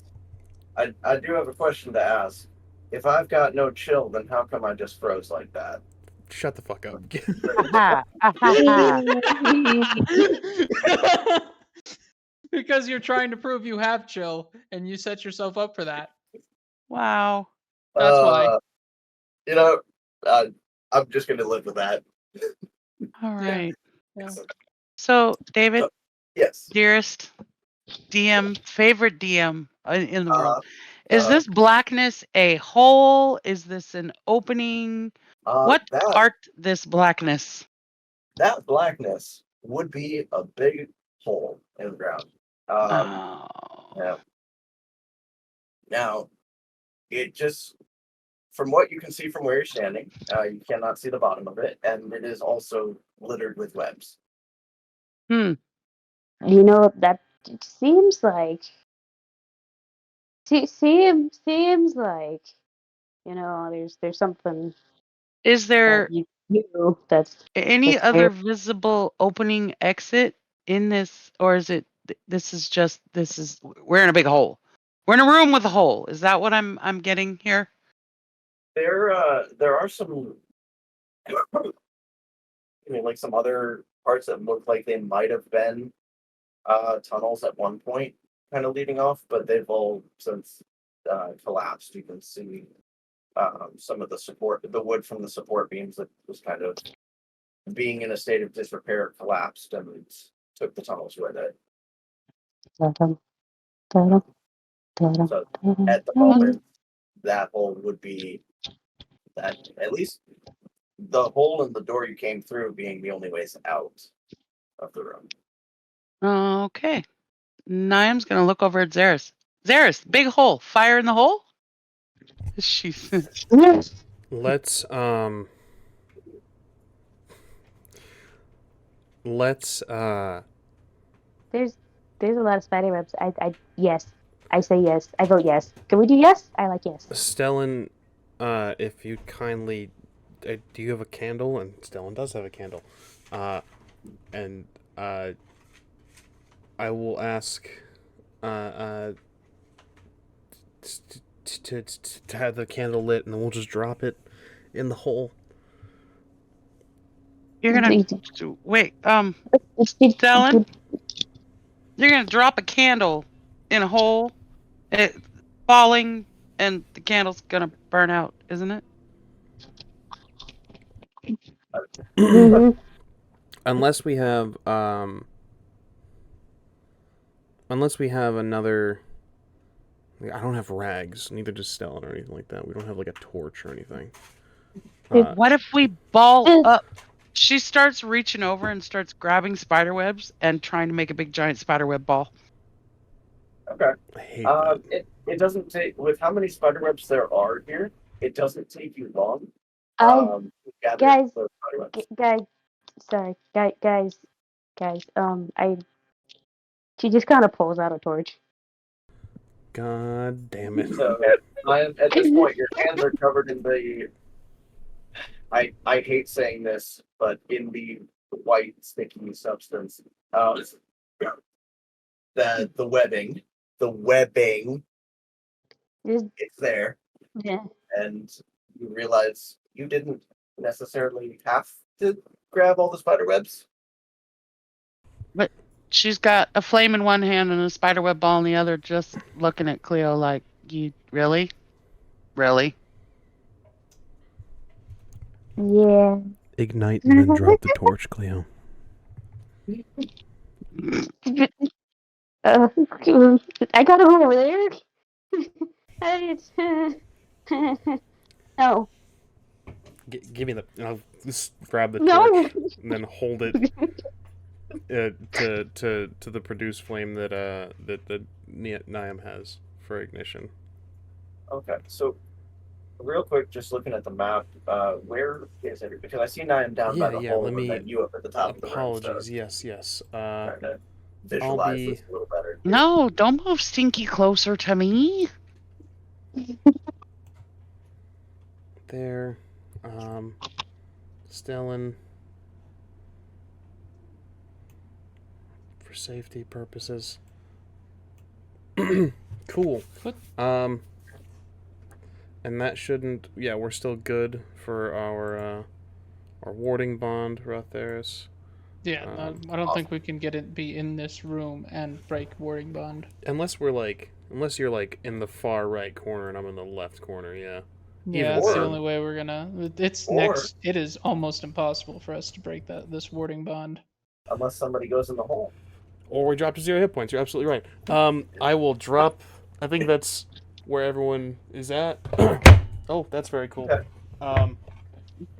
point, I do have a question to ask. If I've got no chill, then how come I just froze like that? Shut the fuck up. Aha, aha, Because you're trying to prove you have chill, and you set yourself up for that. Wow. That's why. You know, I'm just going to live with that. All Yeah. right. Yeah. So, David, Yes. dearest DM, favorite DM in the world, is uh, this blackness a hole? Is this an opening? What that art this blackness? that blackness would be a big hole in the ground. Oh. Yeah. Now, it just from what you can see from where you're standing, you cannot see the bottom of it, and it is also littered with webs. Hmm. You know, that it seems like seems like, you know, there's something Is that there you do that's any that's other very visible opening exit in this, or is it this is we're in a big hole? We're in a room with a hole. Is that what I'm getting here? There are some, I mean, like some other parts that look like they might have been tunnels at one point, kind of leading off, but they've all since collapsed. You can see some of the wood from the support beams that was kind of being in a state of disrepair collapsed and took the tunnels with it. da-dum, da-dum, da-dum, So da-dum, at the da-dum. moment, that hole would be that at least the hole in the door you came through being the only ways out of the room. Okay. Niam's gonna look over at ZERRIS. ZERRIS, big hole. Fire in the hole? She's let's There's a lot of spider webs. Yes. I say yes. I vote yes. Can we do yes? I like yes. Stellan, if you'd kindly, do you have a candle? And Stellan does have a candle. And I will ask to have the candle lit, and then we'll just drop it in the hole. You're gonna wait, Stellan, you're gonna drop a candle in a hole, it falling, and the candle's gonna burn out, isn't it? Mhm. Unless we have another. I don't have rags, neither does Stellan or anything like that. We don't have like a torch or anything. What if we ball up? She starts reaching over and starts grabbing spider webs and trying to make a big giant spider web ball. Okay. I hate that. It doesn't take with how many spider webs there are here. It doesn't take you long. I To gather guys, those spider webs. guys, sorry, guys. She just kind of pulls out a torch. God damn it. So at this point, your hands are covered in the. I hate saying this, but in the white sticky substance. The webbing, Just, it's there, yeah. and you realize you didn't necessarily have to grab all the spider webs. But she's got a flame in one hand and a spider web ball in the other, just looking at Cleo like, you really? Really? Yeah. Ignite and then drop the torch, Cleo. I gotta go over there. No. Give me the. I'll just grab the No. torch and then hold it to the produce flame that Niam has for ignition. Okay, so real quick, just looking at the map, where is it? Because I see Niam down by the hole, Let me. and then you up at the top of the room. Apologies. So Yes. trying to visualize be- this a little better. No, don't move Stinky closer to me. There. Stellan. For safety purposes. Cool. Good. And that shouldn't. Yeah, we're still good for our warding bond, RA-THERIS. Yeah, I don't awesome. think we can be in this room and break warding bond. Unless you're like in the far right corner and I'm in the left corner. Yeah. Yeah, Even that's the then. only way we're gonna. It's Or- next. It is almost impossible for us to break this warding bond. Unless somebody goes in the hole. Or we drop to 0 hit points. You're absolutely right. I will drop. I think that's where everyone is at. Oh, that's very cool. Okay.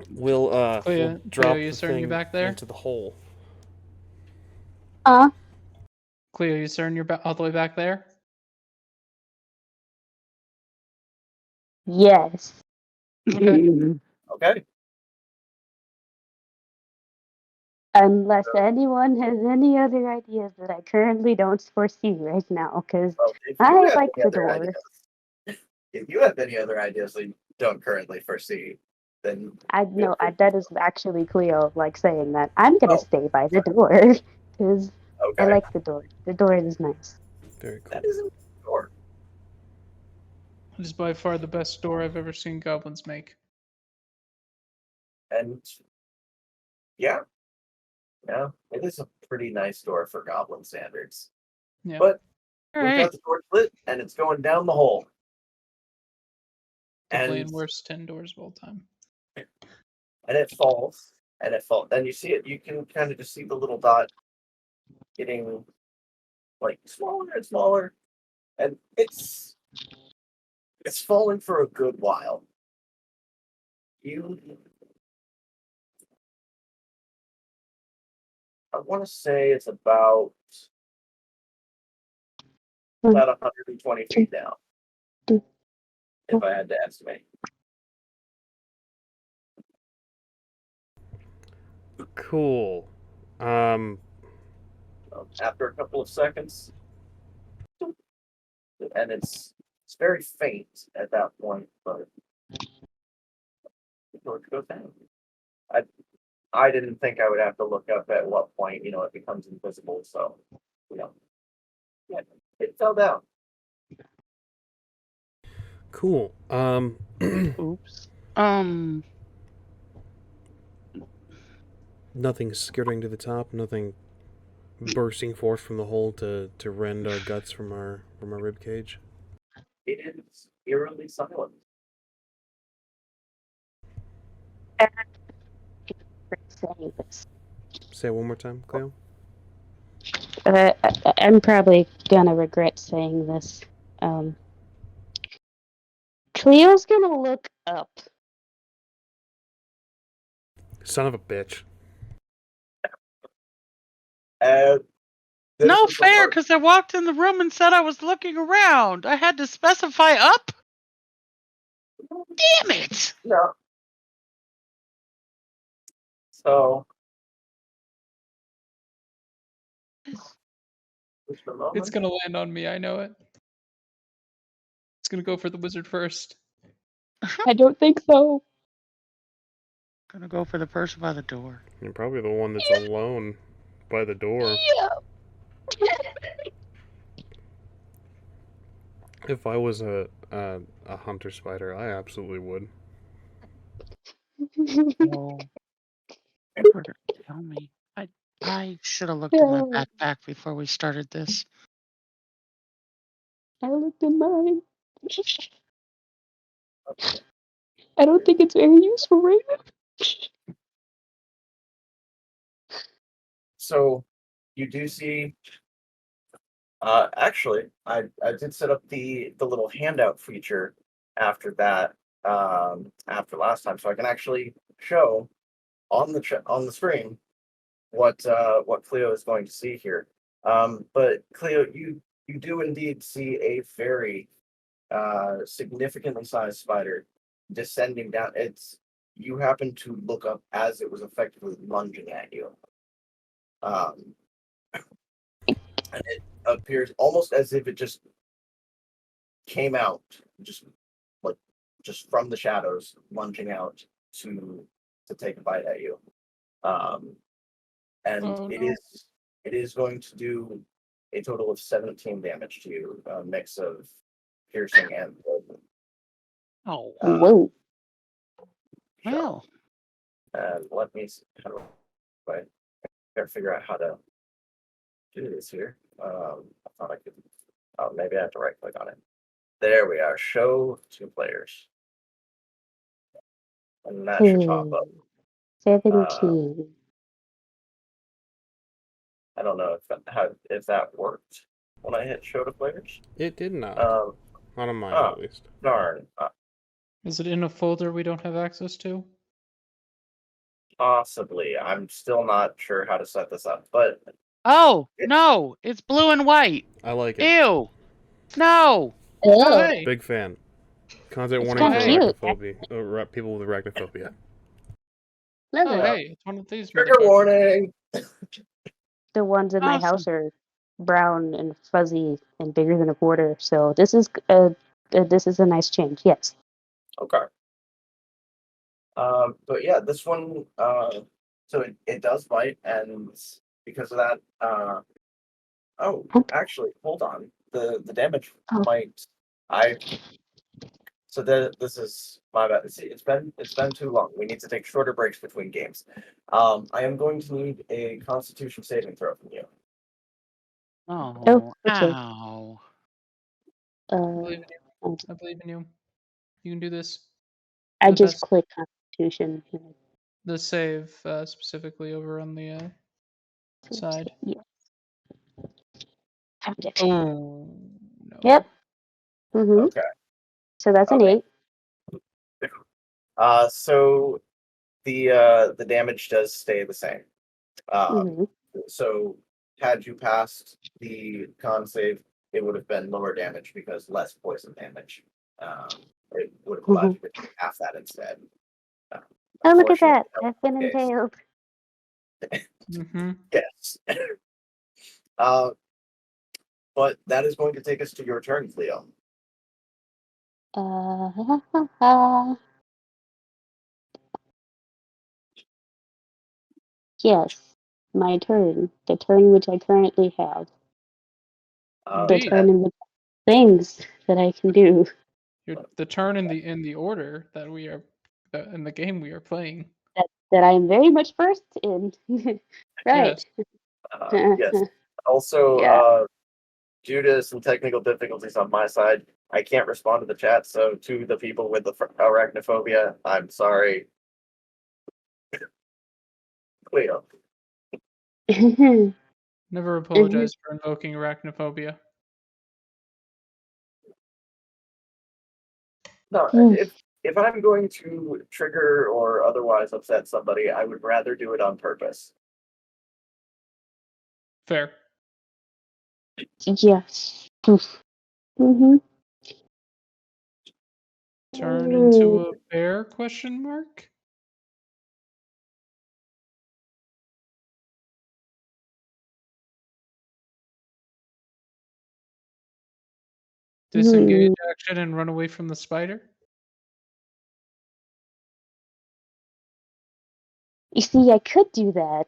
We'll Cleo, drop you the certain you're thing back there? into the hole. Cleo, you certain you're all the way back there? Yes. Okay. Okay. Unless anyone has any other ideas that I currently don't foresee right now, because Well, if I you have like any the other door. ideas, if you have any other ideas that you don't currently foresee, then feel free. That is actually Cleo like saying that I'm gonna Oh. stay by the door because I Okay. like the door. The door is nice. Very cool. That isn't a door. It is by far the best door I've ever seen goblins make. And yeah, it is a pretty nice door for goblin standards. Yeah. But All we've right. got the door lit and it's going down the hole. The playing And worst 10 doors of all time. it falls. And it falls. Then you see it, you can kind of just see the little dot getting like smaller and smaller. And it's falling for a good while. I want to say it's about 120 feet down. If I had to estimate. Cool. After a couple of seconds, and it's very faint at that point, but the torch goes down. I didn't think I would have to look up at what point it becomes invisible. So yeah, it fell down. Cool. Oops. Nothing skirting to the top. Nothing bursting forth from the hole to rend our guts from our rib cage. It is eerily silent. Saying this. Say it one more time, Cleo. I'm probably gonna regret saying this. Cleo's gonna look up. Son of a bitch. This No is the fair, part- because I walked in the room and said I was looking around. I had to specify up. Damn it! No. So. Just a moment. It's gonna land on me, I know it. It's gonna go for the wizard first. I don't think so. Gonna go for the person by the door. You're probably the one that's alone by the door. Yeah. If I was a hunter spider, I absolutely would. Oh. Tell me. I should have looked in my backpack before we started this. I looked in mine. I don't think it's very useful right now. So you do see. Actually, I did set up the little handout feature after that. After last time, so I can actually show on the screen what Cleo is going to see here. But Cleo, you do indeed see a very significantly sized spider descending down. You happen to look up as it was effectively lunging at you. And it appears almost as if it just came out, just from the shadows, lunging out to take a bite at you. And Oh, it no. is going to do a total of 17 damage to you, a mix of piercing and poison. Oh, Whoa. well. And let me see, how do I gotta figure out how to do this here. I thought I could. Oh, maybe I have to right click on it. There we are. Show 2 players. And that should pop up. 17. I don't know if that worked when I hit show to players. It did not. Um, Not on mine, oh. at least. darn. Is it in a folder we don't have access to? Possibly. I'm still not sure how to set this up, but Oh, no, it's blue and white. I like it. Ew. No. Oh, Ew. hey. Big fan. Content It's warning for kinda cute. arachnophobia. People with arachnophobia. Love Oh, it. hey, it's one of these. trigger motherfuckers. warning. The ones in my Awesome. house are brown and fuzzy and bigger than a quarter. So this is a nice change. Yes. Okay. But yeah, this one, so it does bite, and because of that, oh, actually, hold on. The damage Oh. might, so this is my bad. See, it's been too long. We need to take shorter breaks between games. I am going to need a Constitution saving throw from you. Oh, okay. ow. I believe in you. Um, I believe in you. You can do this. I the just best. click Constitution. The save specifically over on the side. Yeah. Found it. Oh no. Yep. Mm-hmm. Okay. So that's an Okay. 8. So the damage does stay the same. Mm-hmm. So had you passed the con save, it would have been lower damage because less poison damage. It would have allowed you to do half that instead. Oh, look at Unfortunately, that. I've been was the case. impaled. Mm-hmm. Yes. But that is going to take us to your turn, Cleo. Yes. My turn. The turn which I currently have. The Indeed. turn in the things that I can do. The turn in the order that we are in the game we are playing. That I am very much first in. Right. Yes. Also, Yeah. due to some technical difficulties on my side, I can't respond to the chat. So to the people with the arachnophobia, I'm sorry. Cleo. Never apologize for invoking arachnophobia. No, if I'm going to trigger or otherwise upset somebody, I would rather do it on purpose. Fair. Yes. Mm-hmm. Turn into a bear? Question mark. Disengage action and run away from the spider. You see, I could do that.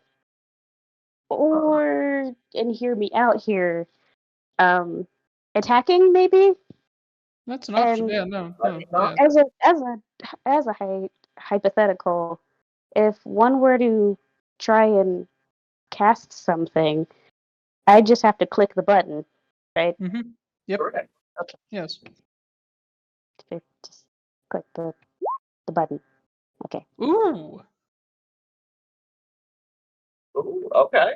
Or, and hear me out here, attacking maybe? That's an option. And Yeah, no. not- Yeah. as a hypothetical, if one were to try and cast something, I just have to click the button, right? Mm-hmm. Yep. Correct. Yes. Just click the button. Okay. Ooh. Ooh, okay.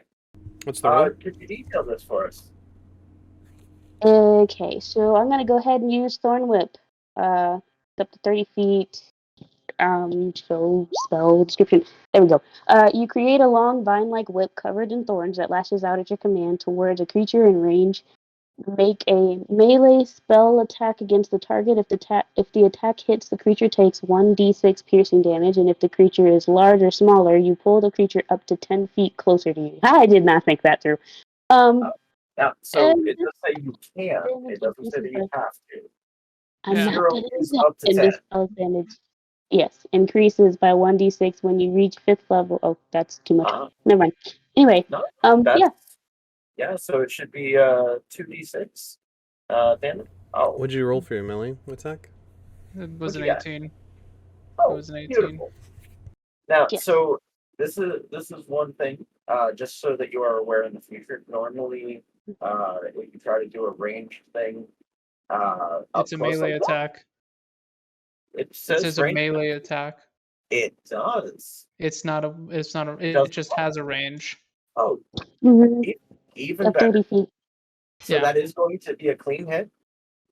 What's the roll? Could you detail this for us? Okay, so I'm gonna go ahead and use Thorn Whip. Up to 30 feet. So spell description. There we go. You create a long vine-like whip covered in thorns that lashes out at your command towards a creature in range. Make a melee spell attack against the target. If the attack hits, the creature takes 1d6 piercing damage, and if the creature is large or smaller, you pull the creature up to 10 feet closer to you. I did not think that through. Now, so and it does say you can. It doesn't say that you have to. I'm Yeah. not Zero gonna do is that. up to And 10. the spell damage, yes, increases by 1d6 when you reach 5th level. Oh, that's too much. Never mind. Anyway, No, yeah. Yeah, so it should be 2d6. Then oh, What'd you roll for your melee attack? It was What'd an you got? 18. It oh, was an 18. beautiful. Now, Yes. so this is one thing, just so that you are aware in the future. Normally, if you try to do a range thing, up It's a close melee like that, attack. it It says says a range. melee attack. It does. It's not a. It Does just has a range. Oh, Mhm. even Of better. 30 feet. So Yeah. that is going to be a clean hit.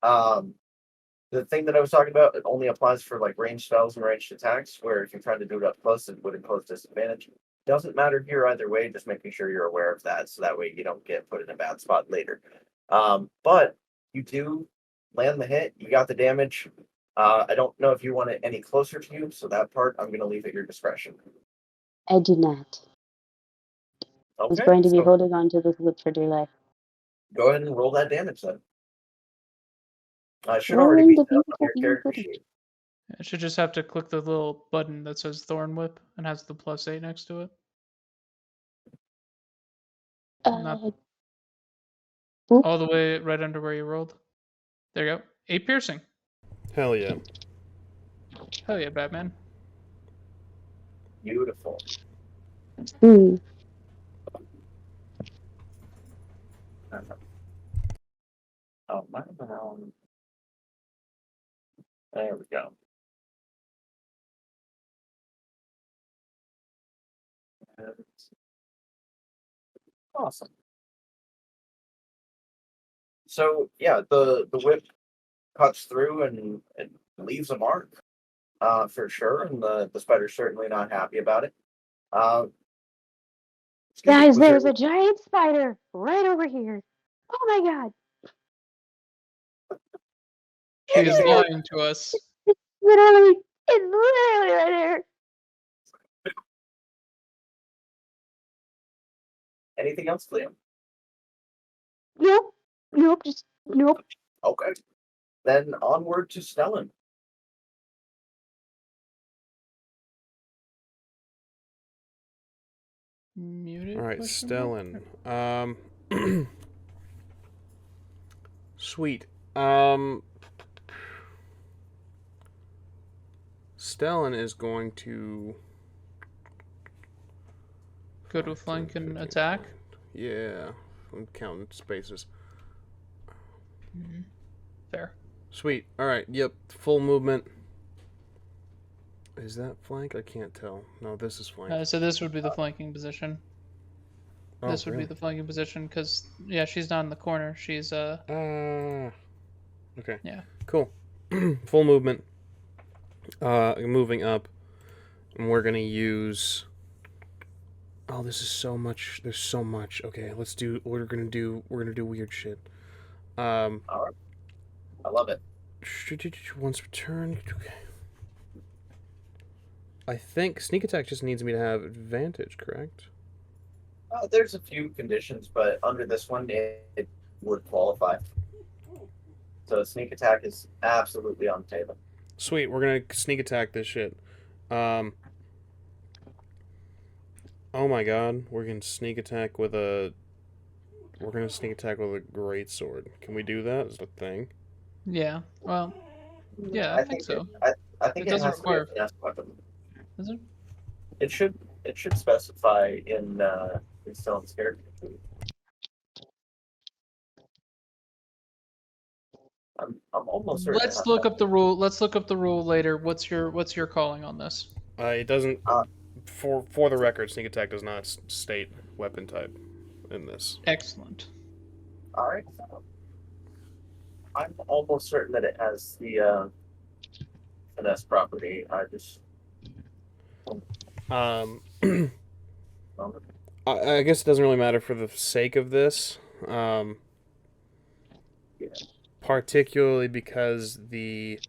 The thing that I was talking about, it only applies for like ranged spells and ranged attacks, where if you're trying to do it up close, it would impose disadvantage. Doesn't matter here either way, just making sure you're aware of that, so that way you don't get put in a bad spot later. But you do land the hit, you got the damage. I don't know if you want it any closer to you, so that part I'm going to leave at your discretion. I do not. I was Okay, going to be so holding on to this whip for dear life. go ahead and roll that damage then. Should already Rolling be the set up on beautiful your thing character footage. sheet. I should just have to click the little button that says Thorn Whip and has the +8 next to it. Not Oop. all the way right under where you rolled. There you go. 8 piercing. Hell yeah. Hell yeah, Batman. Beautiful. Hmm. Oh, my there we go. Awesome. So yeah, the whip cuts through and it leaves a mark, for sure, and the spider's certainly not happy about it. Excuse me, Guys, was there's there a giant spider right over here. Oh my god. She is anything else? lying to us. Literally, it's literally right there. Anything else, Liam? Nope. Nope. Just nope. Okay. Then onward to Stellan. Muted? All right, question mark? Stellan. Sweet. Stellan is going to Go to flank and attack. Yeah, I'm counting spaces. Fair. Sweet. All right. Yep. Full movement. Is that flank? I can't tell. No, this is flank. So this would be the flanking position. Oh, This would really? be the flanking position because yeah, she's not in the corner. She's Okay. yeah. Cool. Full movement. Moving up, and we're gonna use. Oh, this is so much. There's so much. Okay, let's do. We're gonna do weird shit. All right. I love it. Once per turn. Okay. I think sneak attack just needs me to have advantage, correct? There's a few conditions, but under this one, it would qualify. So sneak attack is absolutely on the table. Sweet, we're gonna sneak attack this shit. Oh my god, we're gonna sneak attack with a. We're gonna sneak attack with a great sword. Can we do that? Is the thing? Yeah. Well, yeah, I think so. I think It it, doesn't has to be a require- finesse weapon. Is it? It should specify in Stellan's character. I'm almost certain. Let's look up the rule. Let's look up the rule later. What's your calling on this? It doesn't. Uh, For the record, sneak attack does not state weapon type in this. Excellent. All right. I'm almost certain that it has the finesse property. I just. I guess it doesn't really matter for the sake of this. Particularly because the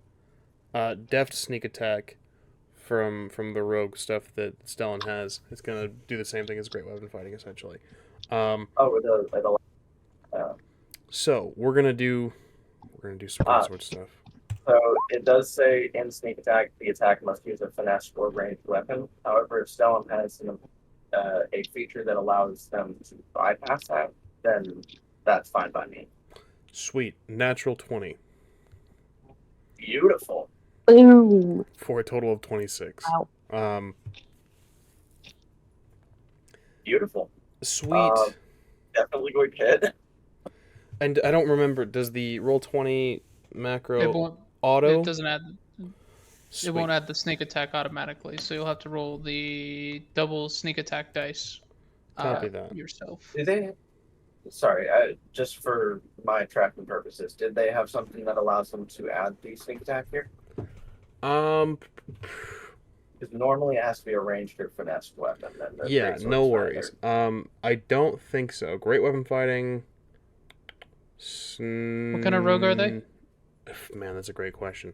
deft sneak attack from the rogue stuff that Stellan has, it's gonna do the same thing as great weapon fighting essentially. So we're gonna do some greatsword stuff. So it does say in sneak attack, the attack must use a finesse or ranged weapon. However, if Stellan has a feature that allows them to bypass that, then that's fine by me. Sweet. Natural 20 Beautiful. Boom. for a total of 26. Wow. Beautiful. Sweet. Definitely going to hit. And I don't remember, does the roll 20 macro It won't. auto? It doesn't add. Sweet. It won't add the sneak attack automatically, so you'll have to roll the double sneak attack dice. Copy that. Yourself. Did they? Sorry, just for my tracking purposes, did they have something that allows them to add the sneak attack here? Because normally it has to be a ranged or finessed weapon. And the Yeah, greatsword's no not worries. there. I don't think so. Great weapon fighting. What kind of rogue are they? Man, that's a great question.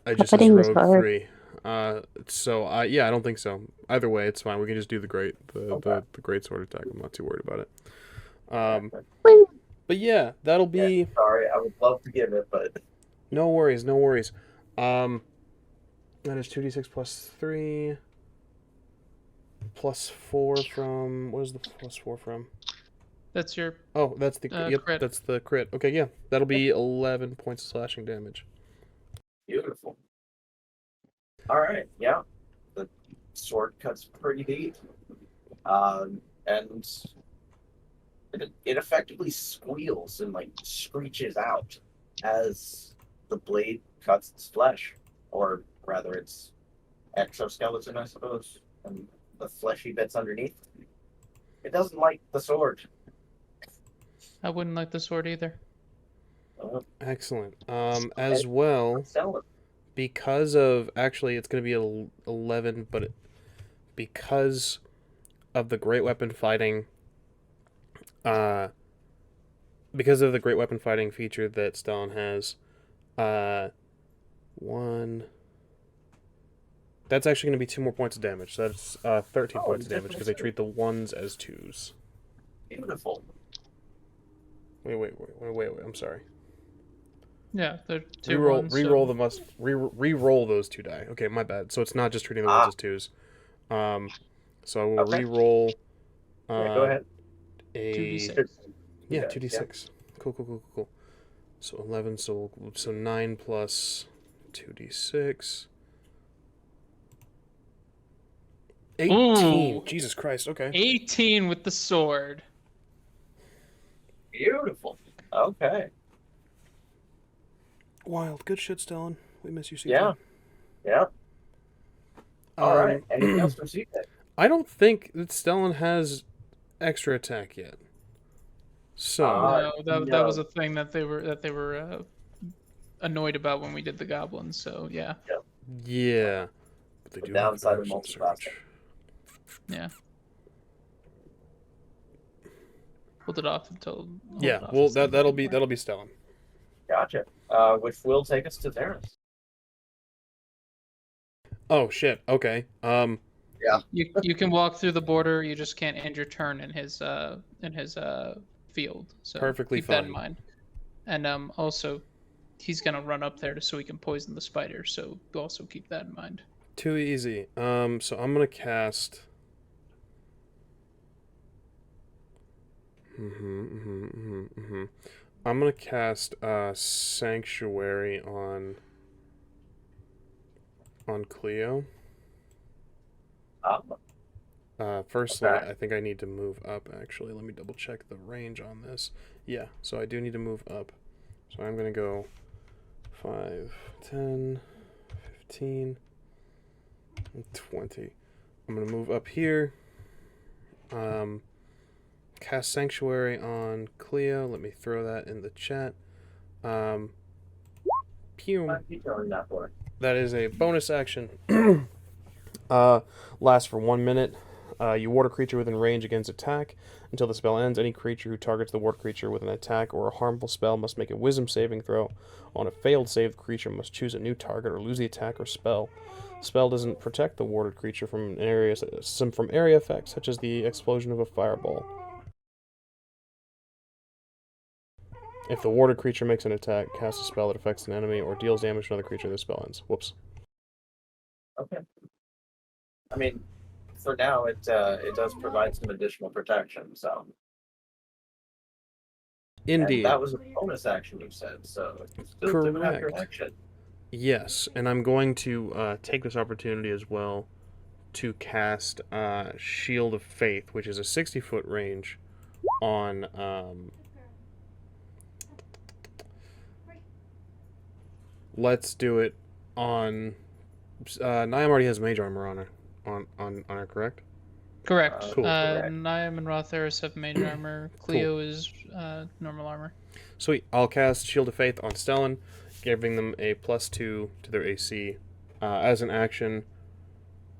I just Putting says this rogue hard. 3. Yeah, I don't think so. Either way, it's fine. We can just do the great sword attack. I'm not too worried about it. Woo. But yeah, that'll be. Yeah, sorry, I would love to give it, but No worries, no worries. That is 2d6 plus 3 plus 4 from. What is the plus 4 from? That's your. Oh, that's the yep, crit. that's the crit. Okay, yeah, that'll be 11 points of slashing damage. beautiful. All right, yeah, the sword cuts pretty deep, and it effectively squeals and like screeches out as the blade cuts its flesh, or rather its exoskeleton, I suppose, and the fleshy bits underneath. It doesn't like the sword. I wouldn't like the sword either. Excellent. As well, Sell it. because of actually, it's going to be 11, but because of the great weapon fighting, because of the great weapon fighting feature that Stellan has, one. That's actually going to be 2 more points of damage. So that's 13 points of damage because they treat the 1s as 2s. Beautiful. Wait. I'm sorry. Yeah, they're two Reroll, ones, reroll so- the must. Reroll those 2 die. Okay, my bad. So it's not just treating the 1s as 2s. So I will Okay. reroll. Yeah, go ahead. 2d6. Yeah, Yeah, 2d6. Cool. So 11. So 9 plus 2d6. 18. Ooh. Jesus Christ. Okay. 18 with the sword. Beautiful. Okay. Wild. Good shit, Stellan. We miss you, CJ. Yeah. All right. Anything else from CJ? I don't think that Stellan has extra attack yet. So No, that no. was a thing that they were annoyed about when we did the goblins. So yeah, yeah, but they The do have downside of action multi-class. surge. yeah. Hold it off until. Yeah, well that'll be Stellan. Gotcha. Which will take us to Theris. Oh shit. Okay. You can walk through the border. You just can't end your turn in his field. So Perfectly keep that in fine. mind. And also, he's gonna run up there so he can poison the spider. So also keep that in mind. Too easy. So I'm gonna cast. I'm gonna cast Sanctuary on CLIO. Firstly, Okay. I think I need to move up, actually. Let me double check the range on this. Yeah, so I do need to move up. So I'm going to go 5, 10, 15, and 20. I'm going to move up here. Cast Sanctuary on CLIO. Let me throw that in the chat. Pew. Might be going that for. That is a bonus action. Lasts for 1 minute. You ward a creature within range against attack. Until the spell ends, any creature who targets the ward creature with an attack or a harmful spell must make a wisdom saving throw. On a failed save, the creature must choose a new target or lose the attack or spell. Spell doesn't protect the warded creature from area effects, such as the explosion of a fireball. If the warded creature makes an attack, casts a spell that affects an enemy, or deals damage to another creature, the spell ends. Whoops. Okay. I mean, for now, it does provide some additional protection. So, and Indeed. that was a bonus action you said. So you still do have your Correct. action. Yes, and I'm going to take this opportunity as well to cast Shield of Faith, which is a 60-foot range on. Let's do it on. Niam already has mage armor on her. On her, correct? Correct. Cool. Niam and RA-THERIS have mage armor. CLIO is normal armor. Sweet. I'll cast Shield of Faith on Stellan, giving them a +2 to their AC as an action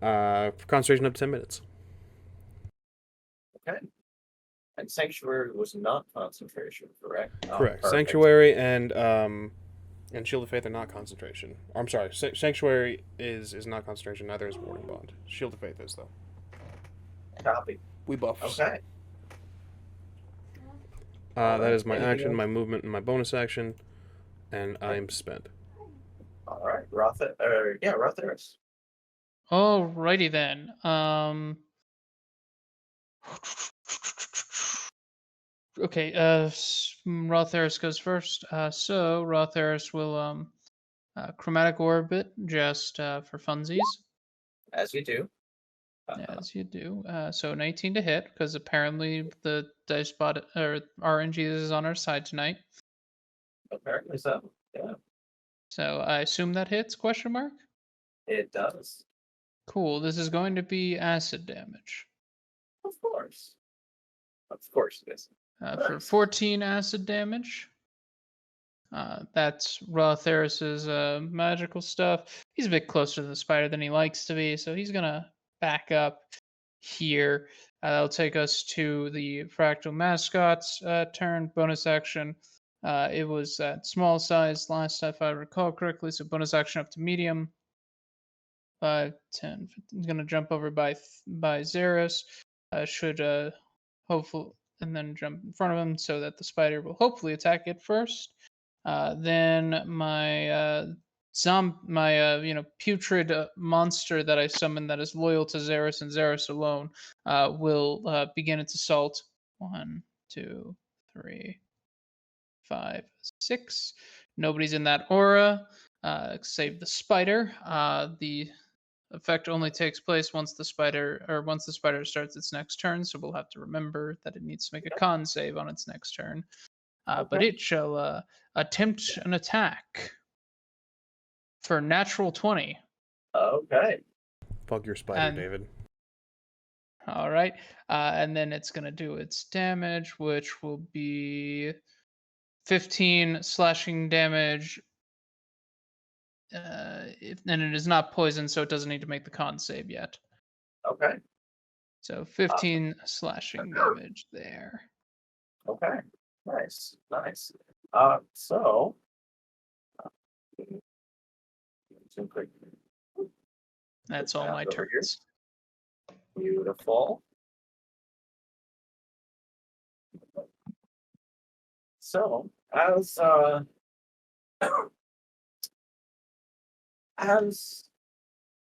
for concentration up to 10 minutes. Okay. And Sanctuary was not concentration, correct? Oh, Correct. perfect. Sanctuary and Shield of Faith are not concentration. I'm sorry. Sanctuary is not concentration. Neither is Warding Bond. Shield of Faith is though. Copy. We buffs. Okay. That is my Anything action, else? my movement, and my bonus action, and I'm spent. All right. RA-THERIS. Alrighty then. Okay. RA-THERIS goes first. So RA-THERIS will chromatic orbit just for funsies, As you do. as you do. So 19 to hit because apparently the dice bot or RNG is on our side tonight. Apparently so. Yeah, So I assume that hits? Question mark. it does. Cool. This is going to be acid damage. Of course. Of course it is. For Nice. 14 acid damage. That's RA-THERIS's magical stuff. He's a bit closer to the spider than he likes to be, so he's gonna back up here. That'll take us to the fractal mascot's turn. Bonus action. It was at small size last if I recall correctly, so bonus action up to medium. 5, 10, 15. He's gonna jump over by ZERRIS. Should hopefully, and then jump in front of him so that the spider will hopefully attack it first. Then my putrid monster that I summoned that is loyal to ZERRIS and ZERRIS alone will begin its assault. 1, 2, 3, 5, 6. Nobody's in that aura, save the spider. The effect only takes place once the spider starts its next turn, so we'll have to remember that it needs to make a con save on its next turn. But Okay. it shall attempt an attack for natural 20. Okay. Fuck your spider, And- David. All right. And then it's going to do its damage, which will be 15 slashing damage. And it is not poison, so it doesn't need to make the con save yet. Okay. So 15 slashing damage there. Okay. Nice. Nice. So. Some quick. That's all my Over here. turns. Beautiful. So, as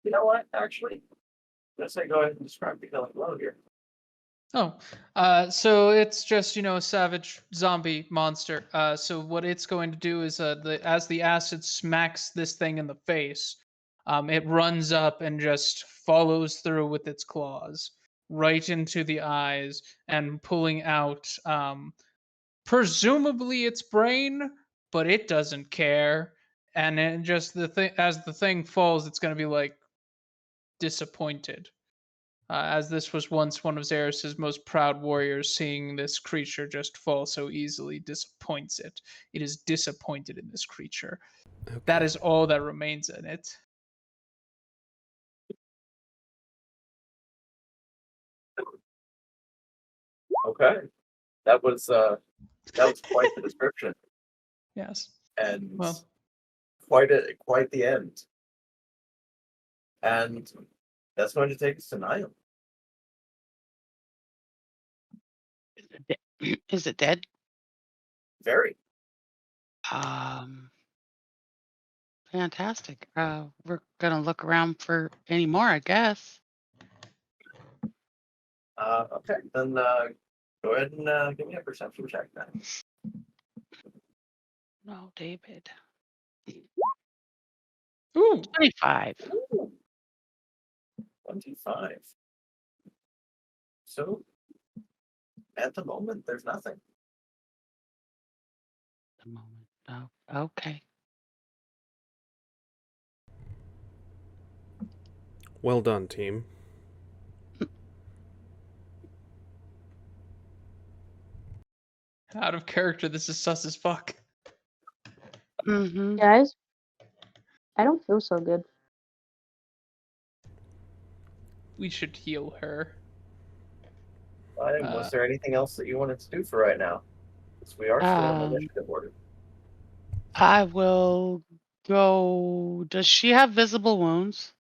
you know what, actually, let's say go ahead and describe the killing blow here. Oh, so it's just, a savage zombie monster. So what it's going to do is, as the acid smacks this thing in the face, it runs up and just follows through with its claws right into the eyes and pulling out, presumably its brain, but it doesn't care. And then just as the thing falls, it's going to be like disappointed. As this was once one of ZERRIS' most proud warriors, seeing this creature just fall so easily disappoints it. It is disappointed in this creature. Okay. That is all that remains in it. Okay. That was quite the description. Yes. And Well, quite the end. And that's going to take us to Niall. Is it dead? Very. Fantastic. We're gonna look around for any more, I guess. Okay, then go ahead and give me a perception check then. No, David. Ooh, 25. Ooh. 25. So at the moment, there's nothing. The moment. Oh, okay. Well done, team. out of character. This is sus as fuck. Mm-hmm. Guys, I don't feel so good. We should heal her. Was there anything else that you wanted to do for right now? Because we are still in the initiative order. I will go. Does she have visible wounds?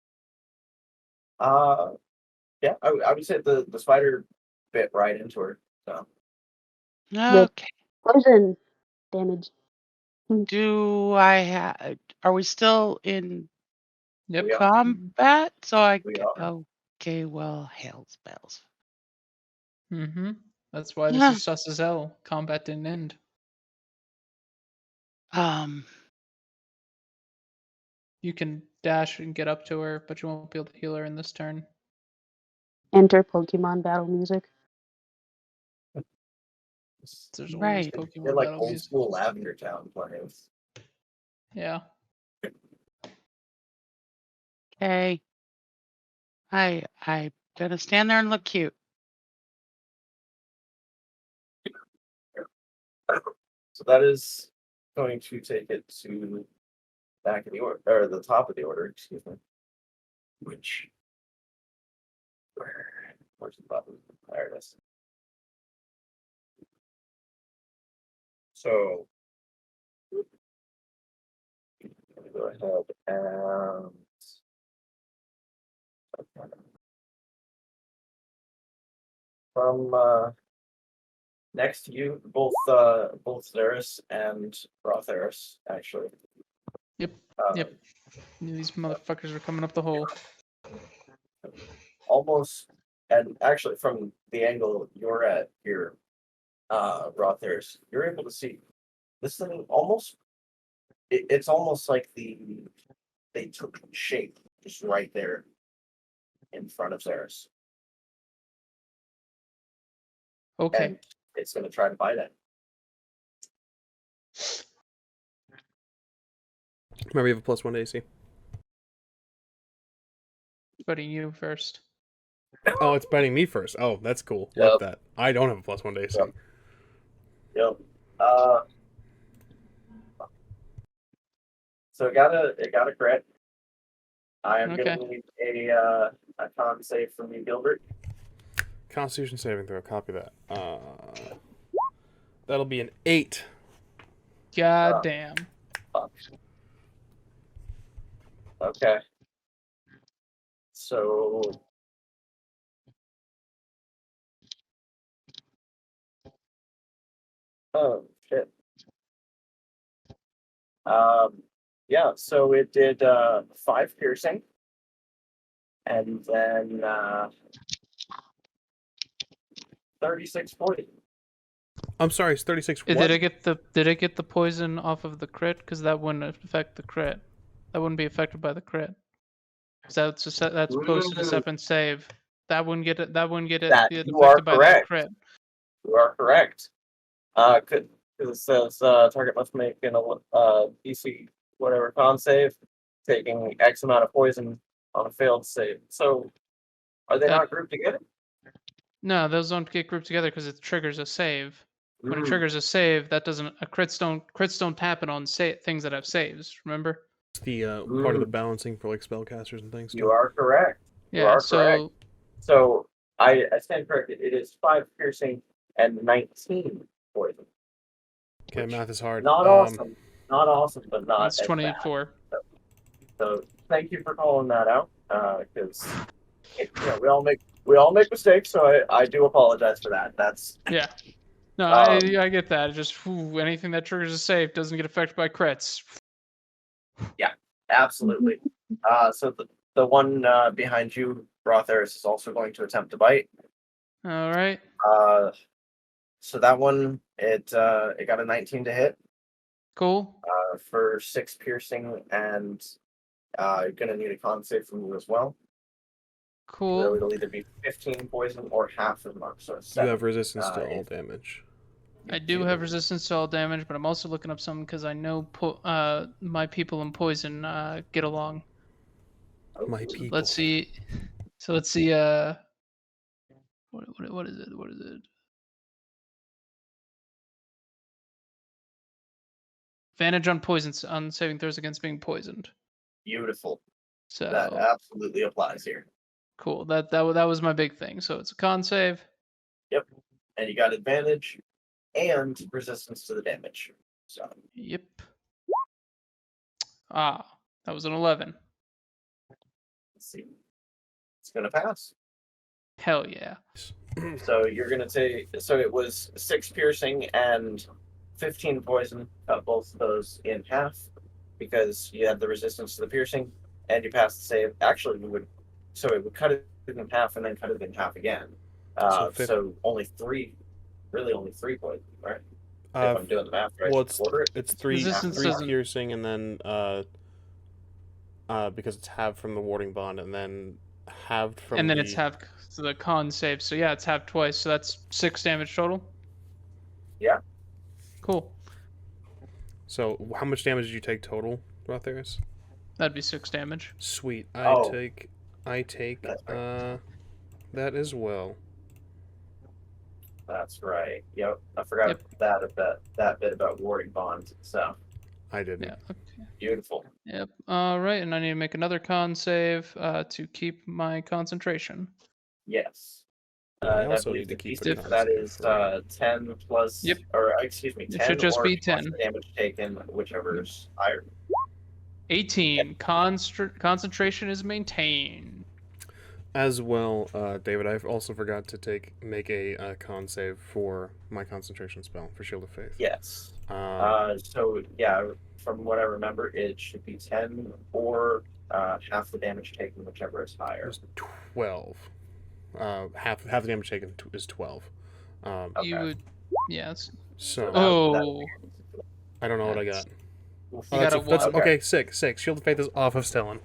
Yeah, I would say the spider bit right into her. So Okay. Poison damage. Do I have? Are we still in Yep. We are. combat? So I. We are. Okay. Well, hail spells. Mm-hmm. That's why this Yeah. is sus as hell. Combat didn't end. You can dash and get up to her, but you won't be able to heal her in this turn. Enter Pokemon battle music. There's always Right. Pokemon They're like battle old music. school Lavender Town players. Yeah. Okay. I gonna stand there and look cute. So that is going to take it to back of the order, or the top of the order, excuse me. Which, where's the button? There it is. So, I'm gonna go ahead and from next to you, both ZERRIS and RA-THERIS, actually. Yep. Yep. These motherfuckers are coming up the hole. Almost, and actually from the angle you're at here, RA-THERIS, you're able to see this thing almost. It's almost like they took shape just right there in front of ZERRIS. Okay. And it's going to try to bite it. Remember, you have a +1 to AC. Buddy, you first. Oh, it's biting me first. Oh, that's cool. Yep. Love that. I don't have a +1 to AC. Yep. Yep. So it got a crit. I am Okay. going to need a con save from you, Gilbert. Constitution saving throw. Copy that. That'll be an 8. God damn. Fuck. Okay. So oh shit. Yeah, so it did 5 piercing. And then 36 40. I'm sorry, it's 36. What? Did it get the poison off of the crit? Because that wouldn't affect the crit. That wouldn't be affected by the crit. Because that's posted a separate save. That wouldn't get it. That wouldn't get it That get you are affected by that correct. crit. You are correct. Because it says target must make an DC whatever con save, taking X amount of poison on a failed save. So, are they That- not grouped together? No, those don't get grouped together because it triggers a save. When it triggers a save, that doesn't crits don't happen on things that have saves. Remember? It's the part of the balancing for like spellcasters and things. You are correct. You Yeah. are So correct. So I stand corrected. It is 5 piercing and 19 poison. Okay, math is hard. Not awesome. Not awesome, but not that's as bad. 24. So thank you for calling that out. Because we all make mistakes, so I do apologize for that. That's Yeah. No, I get that. It just anything that triggers a save doesn't get affected by crits. absolutely. So the one behind you, RA-THERIS, is also going to attempt to bite. All right. So that one, it got a 19 to hit Cool. for 6 piercing, and you're gonna need a con save from you as well. So Cool. it'll either be 15 poison or half the mark. So it's You 7. have resistance to all if damage. you I do have resistance to all damage, but I'm also looking up something because I know my people in poison get along. My Oh, people. Let's see. So let's see. What is it? What is it? Advantage on poisons on saving throws against being poisoned. beautiful. So That absolutely applies here. cool. That was my big thing. So it's a con save. Yep. And you got advantage and resistance to the damage. So Yep. Ah, that was an 11. let's see. It's gonna pass. Hell yeah. So you're gonna take. So it was 6 piercing and 15 poison. Cut both of those in half because you had the resistance to the piercing, and you passed the save. Actually, we would. So it would cut it in half and then cut it in half again. So only 3. Really, only 3 poison, right? If I'm doing the math right. Well, Quarter it. it's three Resistance three doesn't- piercing, and then because it's halved from the warding bond, and then halved from And then the... it's half so the con save. So yeah, it's half twice. So that's 6 damage total. Yeah. Cool. So how much damage did you take total, RA-THERIS? That'd be 6 damage. Sweet. Oh. I take That's right. that as well. That's right. Yep. I forgot that bit about warding bonds. So I didn't. Yeah. Okay. beautiful. Yep. All right, and I need to make another con save to keep my concentration. Yes. I I also believe need to the keep key a for con that save is for- 10 plus, Yep. or excuse me, It 10 should just or be plus 10. the damage taken, whichever is higher. 18. Concentration is maintained. As well, David, I also forgot to make a con save for my concentration spell for Shield of Faith. Yes. Um, So yeah, from what I remember, it should be 10 or half the damage taken, whichever is higher. It's 12. Half the damage taken is 12. Okay. You would, yes. So Oh, I don't know what I got. Oof. You got a That's one. okay. 6. Shield of Faith is off of Stellan.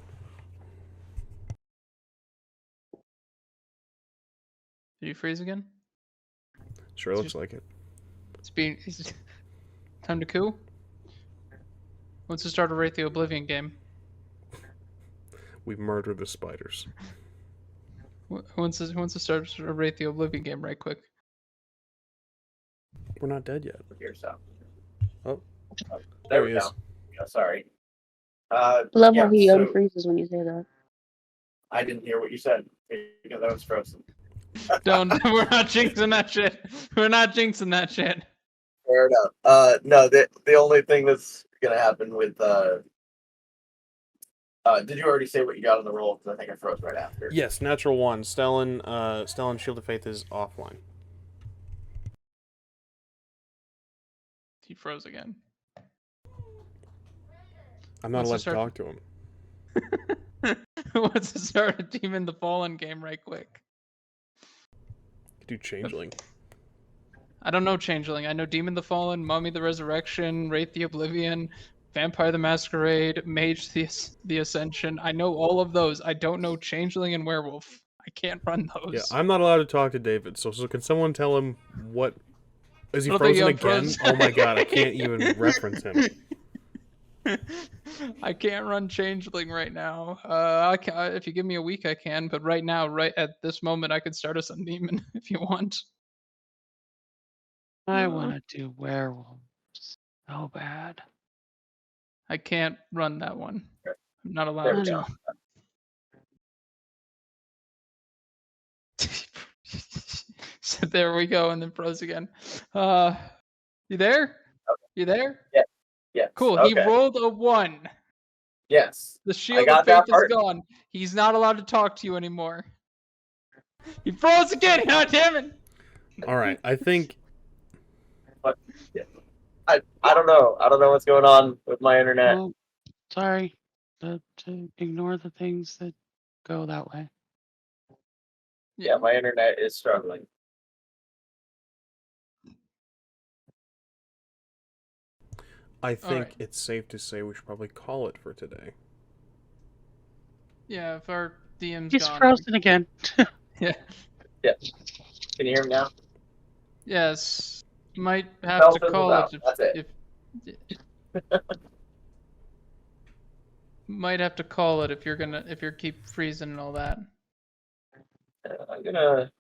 Did you freeze again? Sure looks like it. It's being time to coup. What's the start of Wraith the Oblivion game? We murder the spiders. Who wants to start a Wraith the Oblivion game right quick? We're not dead yet. Here, so. Oh. There There we he go. is. Yeah, sorry. Love yeah, how he so unfreezes when you say that. I didn't hear what you said because I was frozen. Don't. We're not jinxing that shit. We're not jinxing that shit. Fair enough. No, the only thing that's gonna happen with did you already say what you got on the roll? Because I think I froze right after. Yes, natural 1. Stellan Shield of Faith is offline. He froze again. I'm not What's allowed the to talk to him. What's the start of Demon the Fallen game right quick? Do Changeling. I don't know Changeling. I know Demon the Fallen, Mummy the Resurrection, Wraith the Oblivion, Vampire the Masquerade, Mage the Ascension. I know all of those. I don't know Changeling and Werewolf. I can't run those. Yeah, I'm not allowed to talk to David, so can someone tell him what... Is he I don't think frozen I'm again? frozen. Oh my god, I can't even reference him. I can't run Changeling right now. If you give me a week, I can. But right now, right at this moment, I could start us on Demon if you want. I want to do werewolves so bad. I can't run that one. I'm not allowed There we I to. go. know. So there we go, and then froze again. You there? You there? Yes. Cool. Okay. He rolled a 1. Yes. The shield got of faith that is part. gone. He's not allowed to talk to you anymore. He froze again. God damn it! Alright, I think... I don't know. I don't know what's going on with my internet. Well, sorry to ignore the things that go that way. Yeah, my internet is struggling. I think right. it's safe to say we should probably call it for today. Yeah, if our DM's He's gone. frozen again. Yeah. Can you hear me now? Yes. Might have Fell to fizzled call out. it That's it. might have to call it if you're keep freezing and all that. I'm gonna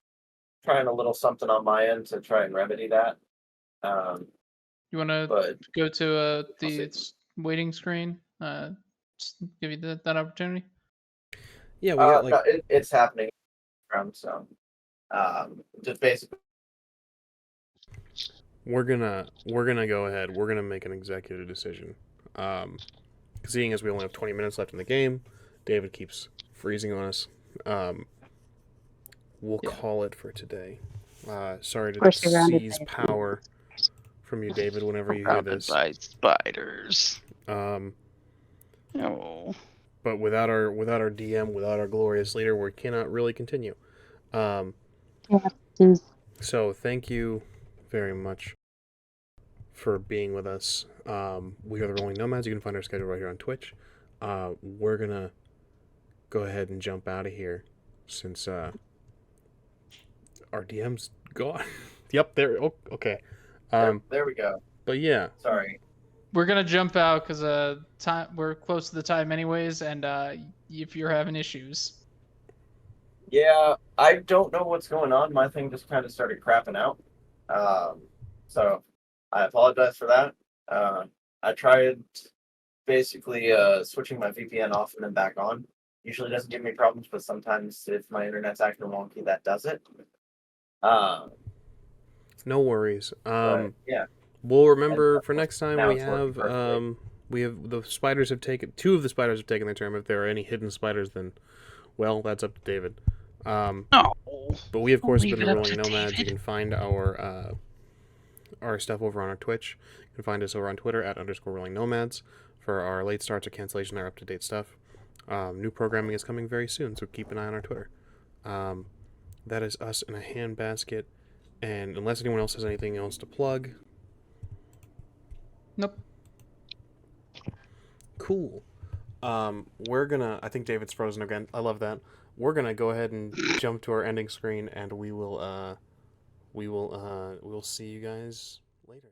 try a little something on my end to try and remedy that. You want to But go to I'll see. the waiting screen? Just give you that opportunity. Yeah, we got like no, it's happening from so just basically we're gonna go ahead. We're gonna make an executive decision. Seeing as we only have 20 minutes left in the game, David keeps freezing on us. We'll Yeah. call it for today. Sorry We're to surrounded seize by power from you, David. Whenever you hear Surrounded this, by spiders. um, Oh. but without our DM, without our glorious leader, we cannot really continue. Is So thank you very much for being with us. We are the Rolling Nomads. You can find our schedule right here on Twitch. We're gonna go ahead and jump out of here since our DM's gone. Yep, there. Oh, okay. there we go. But yeah, Sorry. We're gonna jump out because time we're close to the time anyways, and if you're having issues. Yeah, I don't know what's going on. My thing just kind of started crapping out. So I apologize for that. I tried basically switching my VPN off and then back on. Usually doesn't give me problems, but sometimes if my internet's acting wonky, that does it. no worries. But yeah, We'll remember for next time. now We it's working have perfectly. the spiders have taken two of the spiders have taken their turn. If there are any hidden spiders, then well, that's up to David. Oh. But we of course have Leave been it the up Rolling to Nomads. You David. can find our stuff over on our Twitch. You can find us over on Twitter at _Rolling Nomads for our late starts or cancellation, our up to date stuff. New programming is coming very soon, so keep an eye on our Twitter. That is us in a handbasket. And unless anyone else has anything else to plug, Nope. cool. We're gonna. I think David's frozen again. I love that. We're gonna go ahead and jump to our ending screen, and we'll see you guys later.